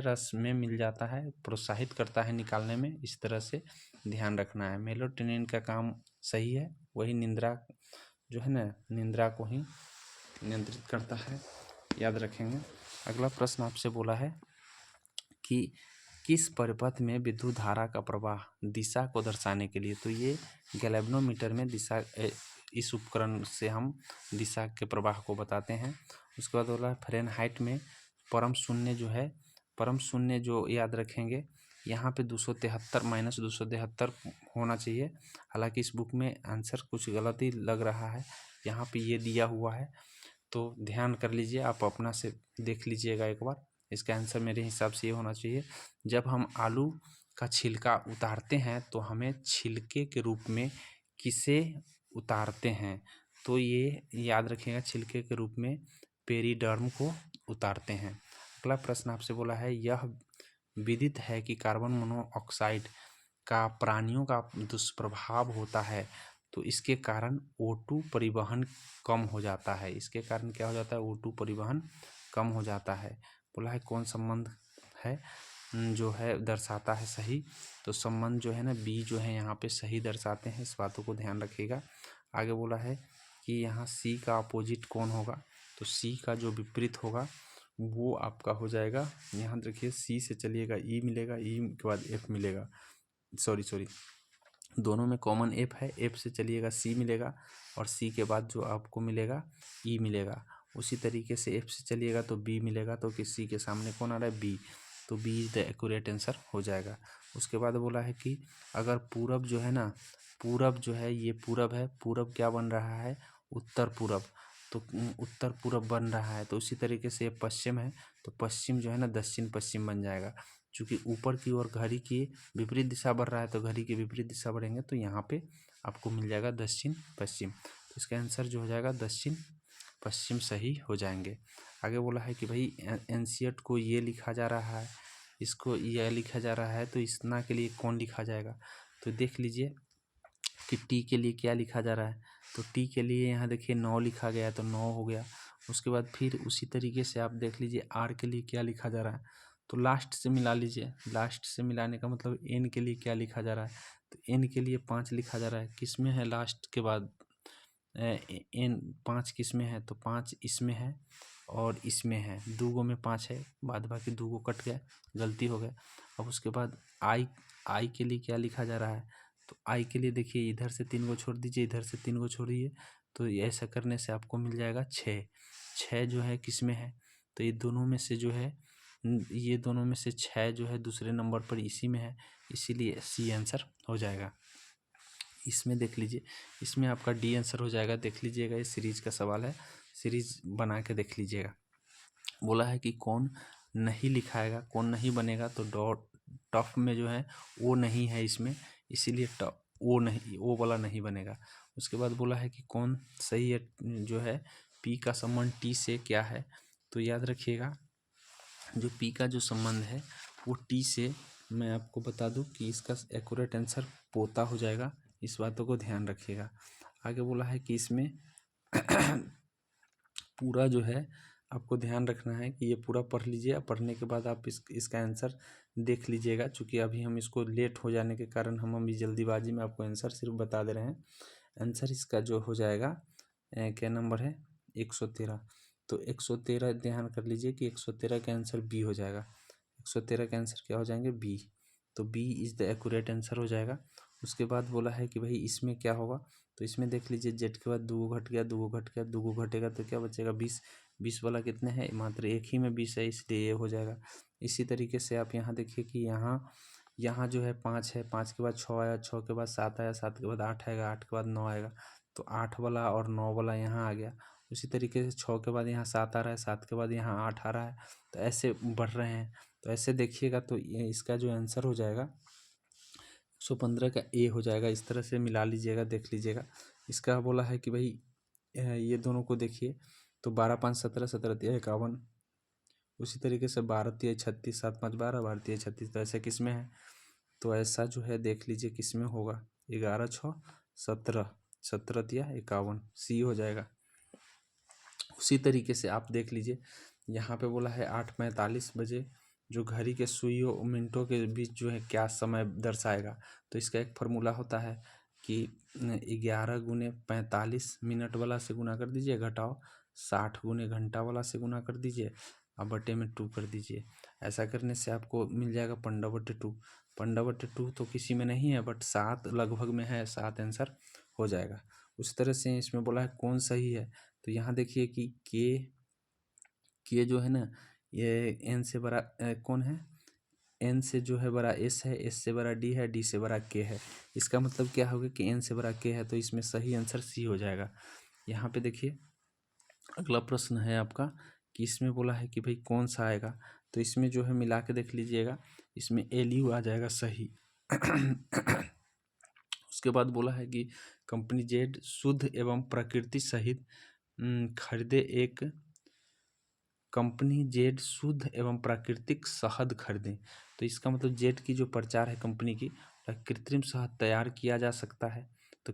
रस में मिल जाता है, प्रोत्साहित करता है निकालने में। इस तरह से ध्यान रखना है। मेलाटोनिन का काम सही है, वही निंद्रा जो है ना निंद्रा को ही नियंत्रित करता है, याद रखेंगे। अगला प्रश्न आपसे बोला है कि किस परिपथ में विद्युत धारा का प्रवाह दिशा को दर्शाने के लिए, तो ये गैल्वेनोमीटर में दिशा, इस उपकरण से हम दिशा के प्रवाह को बताते हैं। उसके बाद बोला फ़ारेनहाइट में परम शून्य जो है, परम शून्य जो याद रखेंगे यहाँ पे 273 - 273 होना चाहिए। हालांकि इस बुक में आंसर कुछ गलत ही लग रहा है, यहाँ पे ये दिया हुआ है तो ध्यान कर लीजिए, आप अपना से देख लीजिएगा एक बार। इसका आंसर मेरे हिसाब से ये होना चाहिए। जब हम आलू का छिलका उतारते हैं तो हमें छिलके के रूप में किसे उतारते हैं, तो ये याद रखिएगा छिलके के रूप में पेरिडर्म को उतारते हैं। अगला प्रश्न आपसे बोला है यह विदित है कि कार्बन मोनोऑक्साइड का प्राणियों का दुष्प्रभाव होता है, तो इसके कारण O2 परिवहन कम हो जाता है। इसके कारण क्या हो जाता है, O2 परिवहन कम हो जाता है। बोला है कौन संबंध है जो है दर्शाता है सही, तो संबंध जो है ना बी जो है यहाँ पे सही दर्शाते हैं। इस बातों को ध्यान रखिएगा। आगे बोला है कि यहाँ सी का अपोजिट कौन होगा, तो सी का जो विपरीत होगा वो आपका हो जाएगा, यहाँ देखिए सी से चलिएगा ई मिलेगा, ई के बाद एफ मिलेगा, सॉरी दोनों में कॉमन एफ है, एफ से चलिएगा सी मिलेगा और सी के बाद जो आपको मिलेगा ई मिलेगा। उसी तरीके से एफ से चलिएगा तो बी मिलेगा, तो कि सी के सामने कौन आ रहा है, बी, तो B is the accurate answer हो जाएगा। उसके बाद बोला है कि अगर पूरब जो है ना, पूरब जो है ये पूरब है, पूरब क्या बन रहा है, उत्तर पूरब, तो उत्तर पूरब बन रहा है। तो उसी तरीके से पश्चिम है तो पश्चिम जो है ना दक्षिण पश्चिम बन जाएगा। चूँकि ऊपर की ओर घड़ी की विपरीत दिशा बढ़ रहा है तो घड़ी की विपरीत दिशा बढ़ेंगे तो यहाँ पे आपको मिल जाएगा दक्षिण पश्चिम। तो इसका आंसर जो हो जाएगा दक्षिण पश्चिम सही हो जाएंगे। आगे बोला है कि भाई एनसीईआरटी को ये लिखा जा रहा है, इसको यह लिखा जा रहा है, तो इतना के लिए कौन लिखा जाएगा, तो देख लीजिए कि टी के लिए क्या लिखा जा रहा है, तो टी के लिए यहाँ देखिए 9 लिखा गया है तो 9 हो गया। उसके बाद फिर उसी तरीके से आप देख लीजिए आर के लिए क्या लिखा जा रहा है, तो लास्ट से मिला लीजिए। लास्ट से मिलाने का मतलब एन के लिए क्या लिखा जा रहा है, तो एन के लिए 5 लिखा जा रहा है। किस में है लास्ट के बाद एन 5 किस में है, तो 5 इसमें है और इसमें है, 2 गो में 5 है, बाद बाकी 2 गो कट गया, गलती हो गया। अब उसके बाद आई के लिए क्या लिखा जा रहा है, तो आई के लिए देखिए इधर से 3 गो छोड़ दीजिए, इधर से 3 गो छोड़िए, तो ऐसा करने से आपको मिल जाएगा 6। 6 जो है किस में है, तो ये दोनों में से जो है, ये दोनों में से 6 जो है दूसरे नंबर पर इसी में है, इसीलिए सी आंसर हो जाएगा। इसमें देख लीजिए, इसमें आपका डी आंसर हो जाएगा। देख लीजिएगा, ये सीरीज का सवाल है, सीरीज बना के देख लीजिएगा। बोला है कि कौन नहीं लिखाएगा, कौन नहीं बनेगा, तो डॉट टफ में जो है वो नहीं है इसमें, इसीलिए वो नहीं, वो वाला नहीं बनेगा। उसके बाद बोला है कि कौन सही है, जो है पी का संबंध टी से क्या है, तो याद रखिएगा जो पी का जो संबंध है वो टी से, मैं आपको बता दूं कि इसका एक्यूरेट आंसर पोता हो जाएगा। इस बातों को ध्यान रखिएगा। आगे बोला है कि इसमें पूरा जो है आपको ध्यान रखना है कि ये पूरा पढ़ लीजिए। पढ़ने के बाद आप इसका आंसर देख लीजिएगा। चूँकि अभी हम इसको लेट हो जाने के कारण हम अभी जल्दीबाजी में आपको आंसर सिर्फ बता दे रहे हैं। आंसर इसका जो हो जाएगा क्या नंबर है 113। तो 113 ध्यान कर लीजिए कि 113 का आंसर बी हो जाएगा। 113 का आंसर क्या हो जाएंगे बी। तो B is the accurate answer हो जाएगा। उसके बाद बोला है कि भाई इसमें क्या होगा, तो इसमें देख लीजिए जेड के बाद 2 घट गया, 2 घट गया, 2 घटेगा तो क्या बचेगा 20। 20 वाला कितने हैं, मात्र एक ही में 20 है, इसलिए ये हो जाएगा। इसी तरीके से आप यहाँ देखिए कि यहाँ जो है 5 है, 5 के बाद 6 आया, 6 के बाद 7 आया, 7 के बाद 8 आएगा, 8 के बाद 9 आएगा। तो 8 वाला और 9 वाला यहाँ आ गया। उसी तरीके से 6 के बाद यहाँ 7 आ रहा है, 7 के बाद यहाँ 8 आ रहा है। तो ऐसे बढ़ रहे हैं। तो ऐसे देखिएगा तो ये इसका जो आंसर हो जाएगा 115 का ए हो जाएगा। इस तरह से मिला लीजिएगा, देख लीजिएगा। इसका बोला है कि भाई ये दोनों को देखिए तो 12 5 17, 17 3 51। उसी तरीके से 12 3 36, 7 5 12, 12 3 36। तो ऐसे किस में है, तो ऐसा जो है देख लीजिए किस में होगा। 11 6 17, 17 3 51, सी हो जाएगा। उसी तरीके से आप देख लीजिए यहाँ पे बोला है 8:45 बजे जो घड़ी के सुइयों मिनटों के बीच जो है क्या समय दर्शाएगा। तो इसका एक फार्मूला होता है कि 11 गुने 45 मिनट वाला से गुना कर दीजिए, घटाओ 60 गुने घंटा वाला से गुना कर दीजिए, अब बटे में 2 कर दीजिए। ऐसा करने से आपको मिल जाएगा 15/2। 15/2 तो किसी में नहीं है, बट 7 लगभग में है, 7 आंसर हो जाएगा। उस तरह से इसमें बोला है कौन सही है। तो यहाँ देखिए कि के जो है ना ये एन से बड़ा कौन है, एन से जो है बड़ा एस है, एस से बड़ा डी है, डी से बड़ा के है। इसका मतलब क्या होगा कि एन से बड़ा के है, तो इसमें सही आंसर सी हो जाएगा। यहाँ पे देखिए अगला प्रश्न है आपका कि इसमें बोला है कि भाई कौन सा आएगा। तो इसमें जो है मिला के देख लीजिएगा, इसमें एलयू आ जाएगा सही। उसके बाद बोला है कि कंपनी जेड शुद्ध एवं प्रकृति सहित खरीदे एक कंपनी जेड शुद्ध एवं प्राकृतिक शहद खरीदें। तो इसका मतलब जेड की जो प्रचार है कंपनी की, कृत्रिम शहद तैयार किया जा सकता है। तो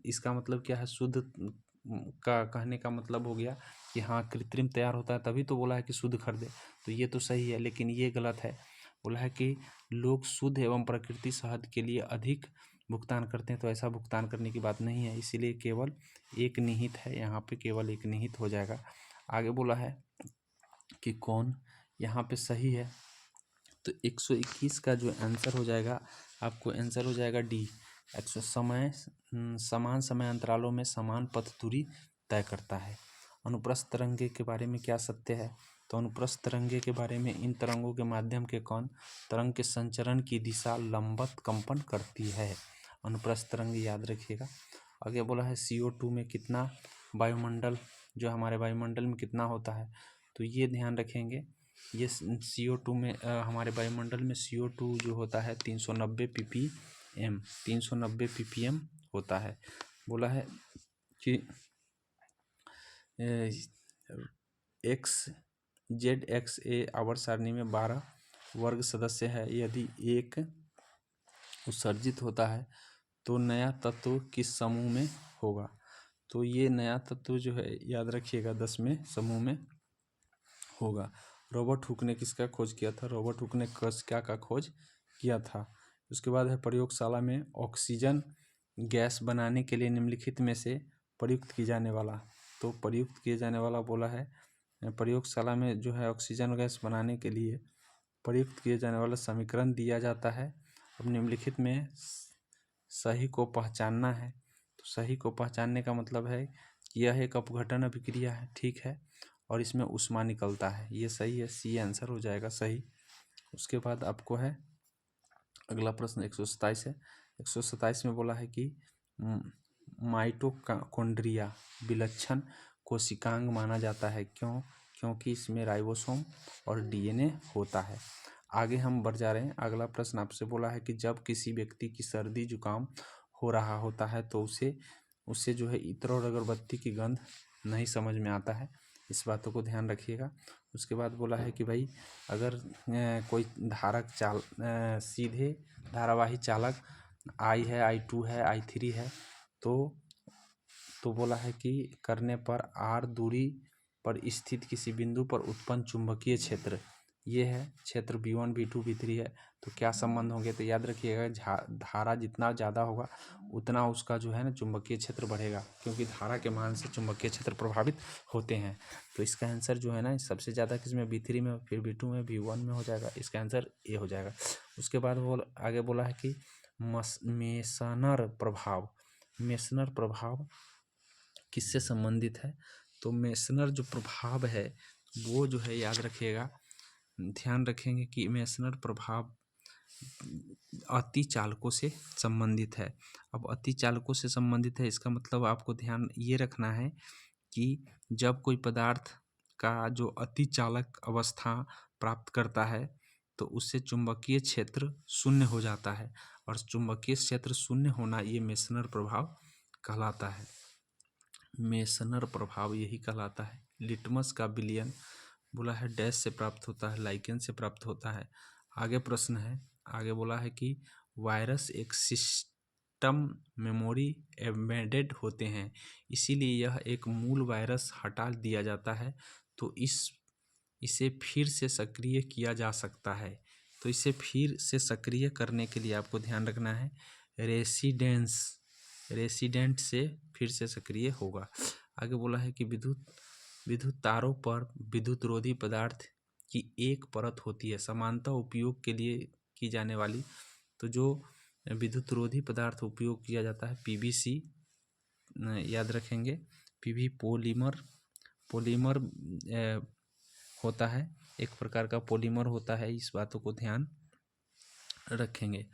इसका मतलब क्या है, शुद्ध का कहने का मतलब हो गया कि हाँ कृत्रिम तैयार होता है, तभी तो बोला है कि शुद्ध खरीदे। तो ये तो सही है, लेकिन ये गलत है। बोला है कि लोग शुद्ध एवं प्राकृतिक शहद के लिए अधिक भुगतान करते हैं। तो ऐसा भुगतान करने की बात नहीं है, इसीलिए केवल एक निहित है, यहाँ पे केवल एक निहित हो जाएगा। आगे बोला है कि कौन यहाँ पे सही है। तो 121 का जो आंसर हो जाएगा, आपको आंसर हो जाएगा डी। समान समय अंतरालों में समान पथ दूरी तय करता है। अनुप्रस्थ तरंगे के बारे में क्या सत्य है। तो अनुप्रस्थ तरंगे के बारे में इन तरंगों के माध्यम के कौन तरंग के संचरण की दिशा लंबवत कंपन करती है। अनुप्रस्थ तरंग याद रखिएगा। आगे बोला है CO2 में कितना वायुमंडल जो हमारे वायुमंडल में कितना होता है। तो ये ध्यान रखेंगे, ये CO2 में हमारे वायुमंडल में CO2 जो होता है 390 ppm, 390 ppm होता है। बोला है कि ZXA आवर्त सारणी में 12 वर्ग सदस्य है। यदि एक उत्सर्जित होता है तो नया तत्व किस समूह में होगा। तो ये नया तत्व जो है याद रखिएगा 10वें समूह में होगा। रॉबर्ट हुक ने किसका खोज किया था। रॉबर्ट हुक ने क्या का खोज किया था। उसके बाद है प्रयोगशाला में ऑक्सीजन गैस बनाने के लिए निम्नलिखित में से प्रयुक्त की जाने वाला। तो प्रयुक्त किए जाने वाला बोला है प्रयोगशाला में जो है ऑक्सीजन गैस बनाने के लिए प्रयुक्त किए जाने वाला समीकरण दिया जाता है। अब निम्नलिखित में सही को पहचानना है। तो सही को पहचानने का मतलब है कि यह एक अपघटन अभिक्रिया है, ठीक है, और इसमें ऊष्मा निकलता है, ये सही है, सी आंसर हो जाएगा सही। उसके बाद आपको है अगला प्रश्न 127 है। 127 में बोला है कि माइटोकॉन्ड्रिया विलक्षण कोशिकांग माना जाता है, क्यों, क्योंकि इसमें राइबोसोम और DNA होता है। आगे हम बढ़ जा रहे हैं। अगला प्रश्न आपसे बोला है कि जब किसी व्यक्ति की सर्दी जुकाम हो रहा होता है तो उसे जो है इत्र और अगरबत्ती की गंध नहीं समझ में आता है। इस बातों को ध्यान रखिएगा। उसके बाद बोला है कि भाई अगर कोई सीधे धारावाही चालक I है, I2 है, I3 है तो बोला है कि करने पर R दूरी पर स्थित किसी बिंदु पर उत्पन्न चुंबकीय क्षेत्र, ये है क्षेत्र V1 V2 V3 है। तो क्या संबंध होंगे, तो याद रखिएगा धारा जितना ज़्यादा होगा उतना उसका जो है ना चुंबकीय क्षेत्र बढ़ेगा, क्योंकि धारा के मान से चुंबकीय क्षेत्र प्रभावित होते हैं। तो इसका आंसर जो है ना सबसे ज़्यादा किसमें, V3 में, फिर V2 में, V1 में हो जाएगा। इसका आंसर ए हो जाएगा। उसके बाद वो आगे बोला है कि मेसनर प्रभाव, मेसनर प्रभाव किससे संबंधित है, तो मेसनर जो प्रभाव है वो जो है याद रखिएगा, ध्यान रखेंगे कि मेसनर प्रभाव अतिचालकों से संबंधित है। अब अतिचालकों से संबंधित है, इसका मतलब आपको ध्यान ये रखना है कि जब कोई पदार्थ का जो अतिचालक अवस्था प्राप्त करता है तो उससे चुंबकीय क्षेत्र शून्य हो जाता है, और चुंबकीय क्षेत्र शून्य होना ये मेसनर प्रभाव कहलाता है। मेसनर प्रभाव यही कहलाता है। लिटमस का विलयन बोला है डैश से प्राप्त होता है, लाइकेन से प्राप्त होता है। आगे प्रश्न है, आगे बोला है कि वायरस एक सिस्टम मेमोरी एम्बेडेड होते हैं, इसीलिए यह एक मूल वायरस हटा दिया जाता है तो इसे फिर से सक्रिय किया जा सकता है। तो इसे फिर से सक्रिय करने के लिए आपको ध्यान रखना है रेसिडेंट से फिर से सक्रिय होगा। आगे बोला है कि विद्युत तारों पर विद्युत रोधी पदार्थ की एक परत होती है, समानतः उपयोग के लिए की जाने वाली। तो जो विद्युत रोधी पदार्थ उपयोग किया जाता है पीवीसी, याद रखेंगे पीवी पॉलीमर होता है, एक प्रकार का पॉलीमर होता है, इस बातों को ध्यान रखेंगे।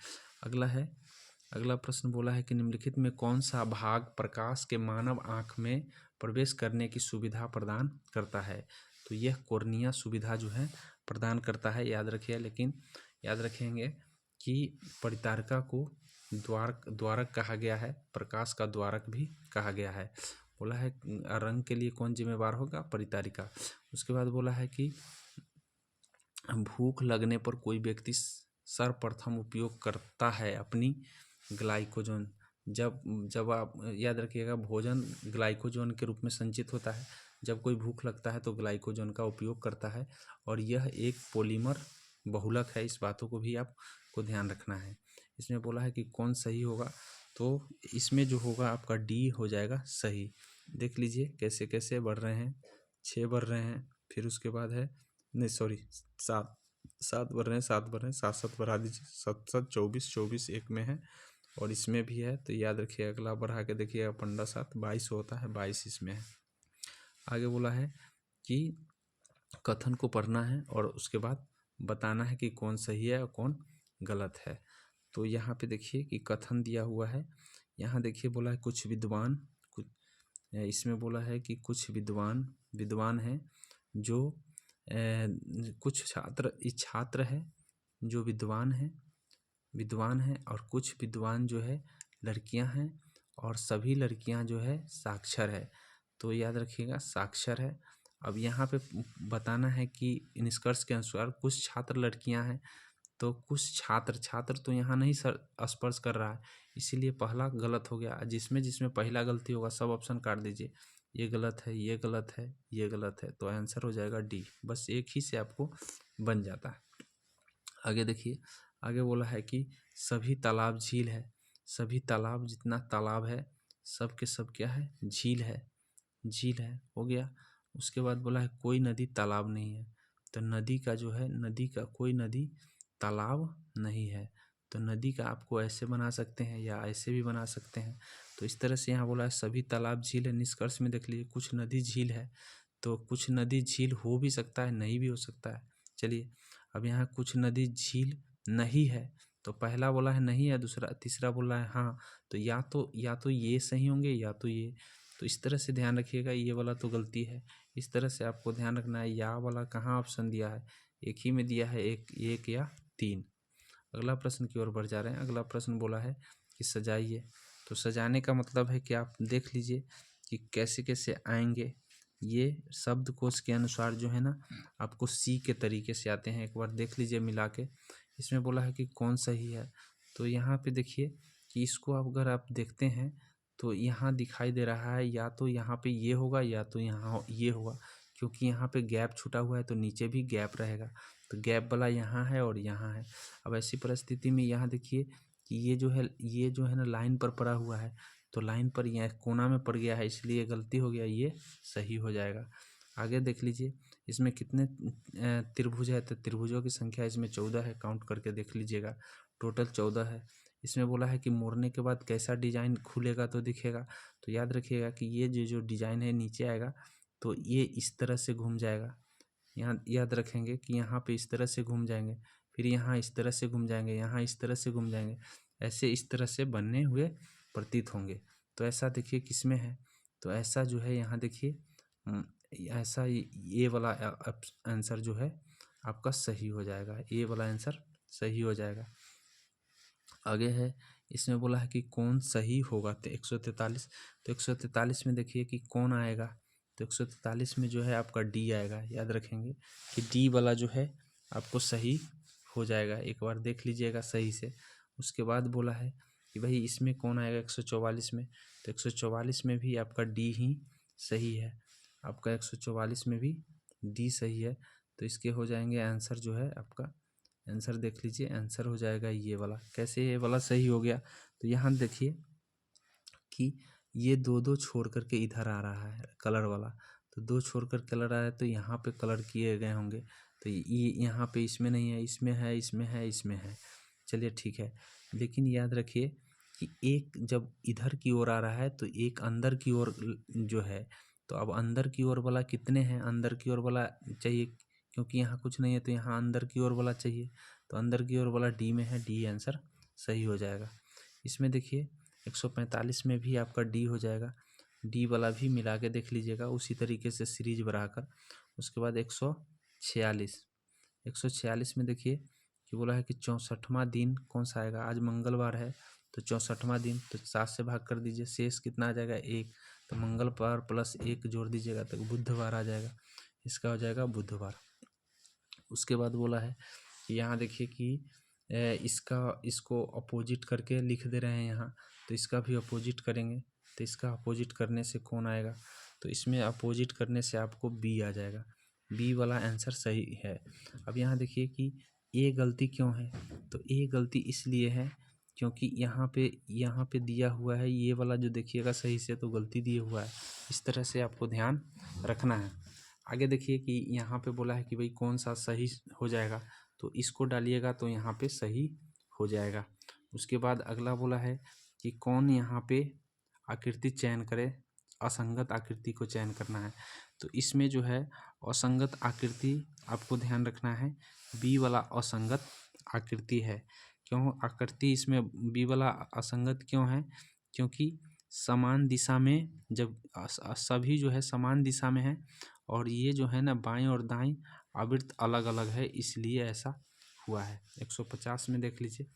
अगला प्रश्न बोला है कि निम्नलिखित में कौन सा भाग प्रकाश के मानव आँख में प्रवेश करने की सुविधा प्रदान करता है, तो यह कॉर्निया सुविधा जो है प्रदान करता है, याद रखिए। लेकिन याद रखेंगे कि परितारिका को द्वारक कहा गया है, प्रकाश का द्वारक भी कहा गया है। बोला है रंग के लिए कौन जिम्मेवार होगा, परितारिका। उसके बाद बोला है कि भूख लगने पर कोई व्यक्ति सर्वप्रथम उपयोग करता है अपनी ग्लाइकोजन, जब आप याद रखिएगा भोजन ग्लाइकोजन के रूप में संचित होता है, जब कोई भूख लगता है तो ग्लाइकोजन का उपयोग करता है, और यह एक पॉलीमर बहुलक है, इस बातों को भी आपको ध्यान रखना है। इसमें बोला है कि कौन सही होगा, तो इसमें जो होगा आपका डी हो जाएगा सही। देख लीजिए कैसे कैसे बढ़ रहे हैं, 6 बढ़ रहे हैं, फिर उसके बाद है नहीं सॉरी 7 बढ़ रहे हैं, 7 बढ़ा दीजिए, 7 24 एक में है, और इसमें भी है। तो याद रखिए अगला बढ़ा के देखिएगा 15 7 22 होता है, 22 इसमें है। आगे बोला है कि कथन को पढ़ना है और उसके बाद बताना है कि कौन सही है और कौन गलत है। तो यहाँ पे देखिए कि कथन दिया हुआ है, यहाँ देखिए बोला है कुछ विद्वान, इसमें बोला है कि कुछ विद्वान हैं जो कुछ छात्र है जो विद्वान है, और कुछ विद्वान जो है लड़कियां हैं, और सभी लड़कियां जो है साक्षर है। तो याद रखिएगा साक्षर है। अब यहाँ पे बताना है कि निष्कर्ष के अनुसार कुछ छात्र लड़कियां हैं, तो कुछ छात्र तो यहाँ नहीं सर स्पर्श कर रहा है, इसीलिए पहला गलत हो गया। जिसमें पहला गलती होगा सब ऑप्शन काट दीजिए, ये गलत है, ये गलत है, ये गलत है, तो आंसर हो जाएगा डी। बस एक ही से आपको बन जाता है। आगे देखिए, आगे बोला है कि सभी तालाब झील है, सभी तालाब जितना तालाब है सब के सब क्या है, झील है, हो गया। उसके बाद बोला है कोई नदी तालाब नहीं है, तो नदी का जो है कोई नदी तालाब नहीं है, तो नदी का आपको ऐसे बना सकते हैं या ऐसे भी बना सकते हैं। तो इस तरह से यहाँ बोला है सभी तालाब झील है। निष्कर्ष में देख लीजिए कुछ नदी झील है, तो कुछ नदी झील हो भी सकता है, नहीं भी हो सकता है। चलिए अब यहाँ कुछ नदी झील नहीं है, तो पहला बोला है नहीं है, तीसरा बोला है हाँ, तो या तो ये सही होंगे या तो ये। तो इस तरह से ध्यान रखिएगा, ये वाला तो गलती है। इस तरह से आपको ध्यान रखना है, या वाला कहाँ ऑप्शन दिया है, एक ही में दिया है, एक या 3। अगला प्रश्न की ओर बढ़ जा रहे हैं। अगला प्रश्न बोला है कि सजाइए। तो सजाने का मतलब है कि आप देख लीजिए कि कैसे कैसे आएंगे। ये शब्दकोश के अनुसार जो है ना आपको सी के तरीके से आते हैं, एक बार देख लीजिए मिला के। इसमें बोला है कि कौन सही है, तो यहाँ पे देखिए कि इसको अगर आप देखते हैं तो यहाँ दिखाई दे रहा है या तो यहाँ पे ये होगा या तो यहाँ ये होगा, क्योंकि यहाँ पे गैप छूटा हुआ है तो नीचे भी गैप रहेगा, तो गैप वाला यहाँ है और यहाँ है। अब ऐसी परिस्थिति में यहाँ देखिए कि ये जो है ना लाइन पर पड़ा हुआ है, तो लाइन पर यह कोना में पड़ गया है, इसलिए गलती हो गया, ये सही हो जाएगा। आगे देख लीजिए इसमें कितने त्रिभुज है, तो त्रिभुजों की संख्या इसमें 14 है, काउंट करके देख लीजिएगा, टोटल 14 है। इसमें बोला है कि मोड़ने के बाद कैसा डिजाइन खुलेगा तो दिखेगा, तो याद रखिएगा कि ये जो डिजाइन है नीचे आएगा तो ये इस तरह से घूम जाएगा। यहाँ याद रखेंगे कि यहाँ पे इस तरह से घूम जाएंगे, फिर यहाँ इस तरह से घूम जाएंगे, यहाँ इस तरह से घूम जाएंगे, ऐसे इस तरह से बनने हुए प्रतीत होंगे। तो ऐसा देखिए किसमें है, तो ऐसा जो है यहाँ देखिए ऐसा ये वाला आंसर जो है आपका सही हो जाएगा, ये वाला आंसर सही हो जाएगा। आगे है इसमें बोला है कि कौन सही होगा, तो 143, तो 143 में देखिए कि कौन आएगा, तो 143 में जो है आपका डी आएगा। याद रखेंगे कि डी वाला जो है आपको सही हो जाएगा, एक बार देख लीजिएगा सही से। उसके बाद बोला है कि भाई इसमें कौन आएगा 144 में, तो 144 में भी आपका डी ही सही है, आपका 144 में भी डी सही है। तो इसके हो जाएंगे आंसर जो है आपका, आंसर देख लीजिए, आंसर हो जाएगा ये वाला। कैसे ये वाला सही हो गया, तो यहाँ देखिए कि ये दो छोड़ करके इधर आ रहा है कलर वाला, तो दो छोड़ कर कलर आया तो यहाँ पे कलर किए गए होंगे, तो ये यहाँ पे इसमें नहीं है, इसमें है, इसमें है, इसमें है। चलिए ठीक है, लेकिन याद रखिए कि एक जब इधर की ओर आ रहा है तो एक अंदर की ओर जो है, तो अब अंदर की ओर वाला कितने हैं, अंदर की ओर वाला चाहिए, क्योंकि यहाँ कुछ नहीं है तो यहाँ अंदर की ओर वाला चाहिए, तो अंदर की ओर वाला डी में है, डी आंसर सही हो जाएगा। इसमें देखिए 145 में भी आपका डी हो जाएगा, डी वाला भी मिला के देख लीजिएगा उसी तरीके से सीरीज बढ़ाकर। उसके बाद 146 में देखिए कि बोला है कि 64वां दिन कौन सा आएगा, आज मंगलवार है तो 64वां दिन, तो 7 से भाग कर दीजिए, शेष कितना आ जाएगा 1, तो मंगलवार प्लस 1 जोड़ दीजिएगा तो बुधवार आ जाएगा, इसका हो जाएगा बुधवार। उसके बाद बोला है कि यहाँ देखिए कि इसको अपोजिट करके लिख दे रहे हैं यहाँ, तो इसका भी अपोजिट करेंगे, तो इसका अपोजिट करने से कौन आएगा, तो इसमें अपोजिट करने से आपको बी आ जाएगा, बी वाला आंसर सही है। अब यहाँ देखिए कि ये गलती क्यों है, तो ये गलती इसलिए है क्योंकि यहाँ पे दिया हुआ है ये वाला जो देखिएगा सही से, तो गलती दिया हुआ है, इस तरह से आपको ध्यान रखना है। आगे देखिए कि यहाँ पे बोला है कि भाई कौन सा सही हो जाएगा, तो इसको डालिएगा तो यहाँ पे सही हो जाएगा। उसके बाद अगला बोला है कि कौन यहाँ पे आकृति चयन करे, असंगत आकृति को चयन करना है, तो इसमें जो है असंगत आकृति आपको ध्यान रखना है, बी वाला असंगत आकृति है। क्यों आकृति इसमें बी वाला असंगत क्यों है, क्योंकि समान दिशा में जब सभी जो है समान दिशा में है, और ये जो है ना बाएं और दाएं आवृत्त अलग अलग है, इसलिए ऐसा हुआ है। 150 में देख लीजिए,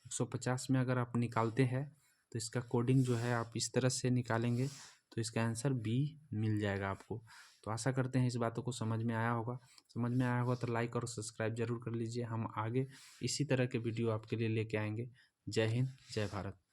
150 में अगर आप निकालते हैं तो इसका कोडिंग जो है आप इस तरह से निकालेंगे तो इसका आंसर बी मिल जाएगा आपको। तो आशा करते हैं इस बातों को समझ में आया होगा, तो लाइक और सब्सक्राइब जरूर कर लीजिए। हम आगे इसी तरह के वीडियो आपके लिए लेके आएंगे। जय हिंद, जय भारत।